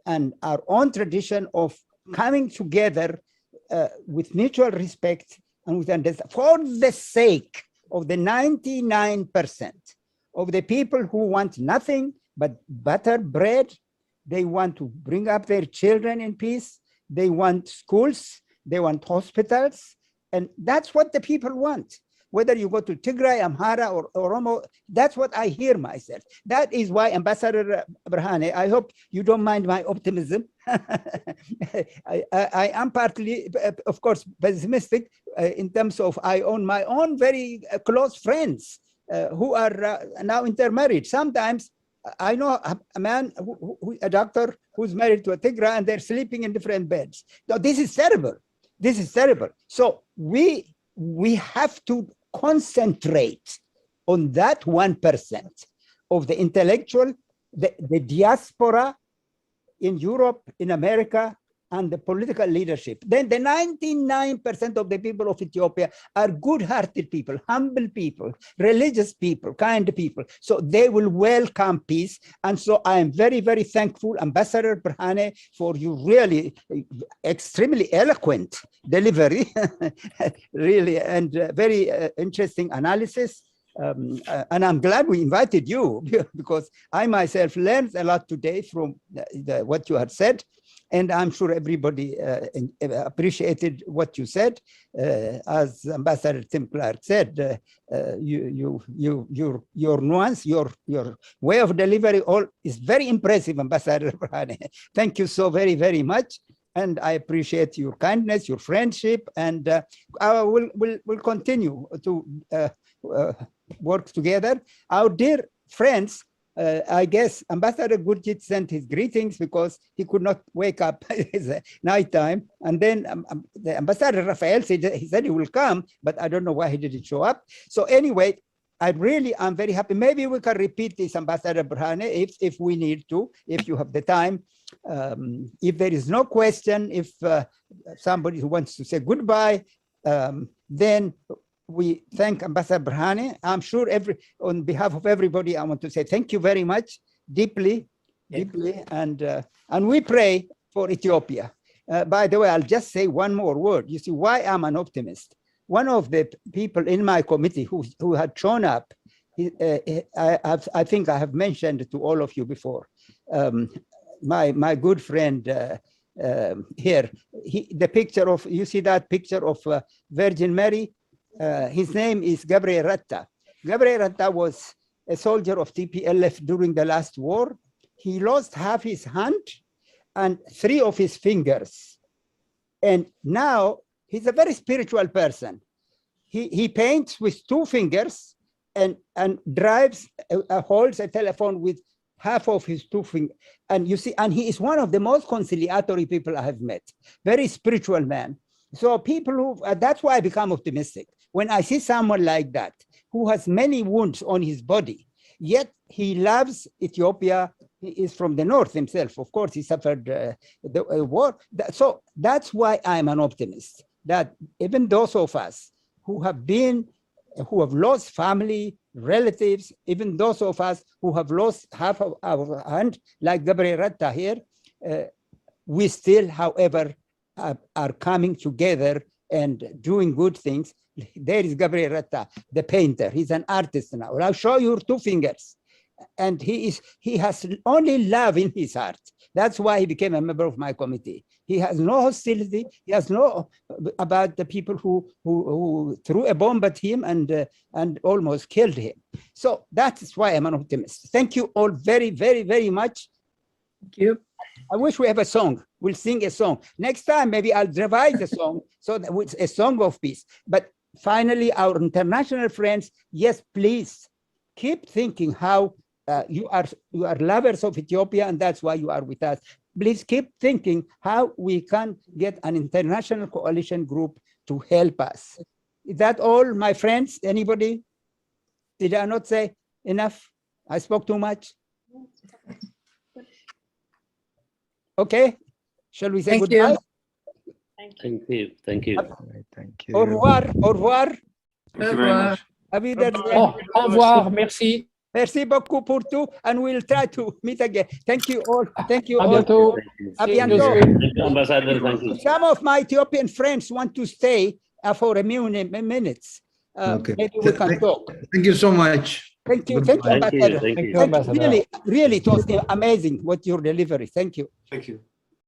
and our own tradition of coming together with mutual respect and with understanding, for the sake of the 99% of the people who want nothing but butter bread. They want to bring up their children in peace. They want schools, they want hospitals, and that's what the people want. Whether you go to Tigray, Amhara, or Oromo, that's what I hear myself. That is why, Ambassador Berhane, I hope you don't mind my optimism. I am partly, of course, pessimistic in terms of I own my own very close friends who are now intermarried. Sometimes I know a man, a doctor who's married to a Tigray, and they're sleeping in different beds. Now, this is terrible. This is terrible. So we have to concentrate on that 1% of the intellectual, the diaspora in Europe, in America, and the political leadership. Then the 99% of the people of Ethiopia are good-hearted people, humble people, religious people, kind people. So they will welcome peace. And so I am very, very thankful, Ambassador Berhane, for your really extremely eloquent delivery, really, and very interesting analysis. And I'm glad we invited you because I myself learned a lot today from what you had said. And I'm sure everybody appreciated what you said. As Ambassador Tim Clark said, your nuance, your way of delivery, all is very impressive, Ambassador Burhani. Thank you so very, very much. And I appreciate your kindness, your friendship, and we'll continue to work together. Our dear friends, I guess Ambassador Gurjit sent his greetings because he could not wake up. It's nighttime. And then the Ambassador Rafael said he will come, but I don't know why he didn't show up. So anyway, I'm very happy. Maybe we can repeat this, Ambassador Burhani, if we need to, if you have the time. If there is no question, if somebody who wants to say goodbye, then we thank Ambassador Burhani. I'm sure on behalf of everybody, I want to say thank you very much, deeply, and we pray for Ethiopia. By the way, I'll just say one more word. You see why I'm an optimist. One of the people in my committee who had shown up, I think I have mentioned to all of you before, my good friend here, the picture of, you see that picture of Virgin Mary? His name is Gabriel Ratta. Gabriel Ratta was a soldier of TPLF during the last war. He lost half his hand and 3 of his fingers. And now he's a very spiritual person. He paints with 2 fingers and drives, holds a telephone with half of his 2 fingers. And you see, and he is one of the most conciliatory people I have met. Very spiritual man. So people who, that's why I become optimistic. When I see someone like that, who has many wounds on his body, yet he loves Ethiopia. He is from the north himself. Of course, he suffered the war. So that's why I'm an optimist, that even those of us who have lost family, relatives, even those of us who have lost half of our hand, like Gabriel Ratta here, we still, however, are coming together and doing good things. There is Gabriel Ratta, the painter. He's an artist now. I'll show you 2 fingers. And he has only love in his heart. That's why he became a member of my committee. He has no hostility. He has no about the people who threw a bomb at him and almost killed him. So that's why I'm an optimist. Thank you all very, very, very much. Thank you. I wish we have a song. We'll sing a song. Next time, maybe I'll revise a song so that it's a song of peace. But finally, our international friends, yes, please keep thinking how you are lovers of Ethiopia, and that's why you are with us. Please keep thinking how we can get an international coalition group to help us. Is that all, my friends? Anybody? Did I not say enough? I spoke too much? Okay, shall we say Thank goodbye? you. Thank you. Thank you. Thank you. Au revoir, au revoir. Thank you very much. Auf Wiedersehen. Au revoir, merci. Merci beaucoup pour tout, and we'll try to meet again. Thank you all. Thank you À all. bientôt. À See you bientôt. soon. Thank you, Ambassador. Thank you. Some of my Ethiopian friends want to stay for a minutes. Okay. Maybe we can talk. Thank you so much. Thank you. Goodbye. Thank you, Thank you. Ambassador. Thank you. Thank you, Ambassador. Really, it was amazing what your delivery. Thank you. Thank you.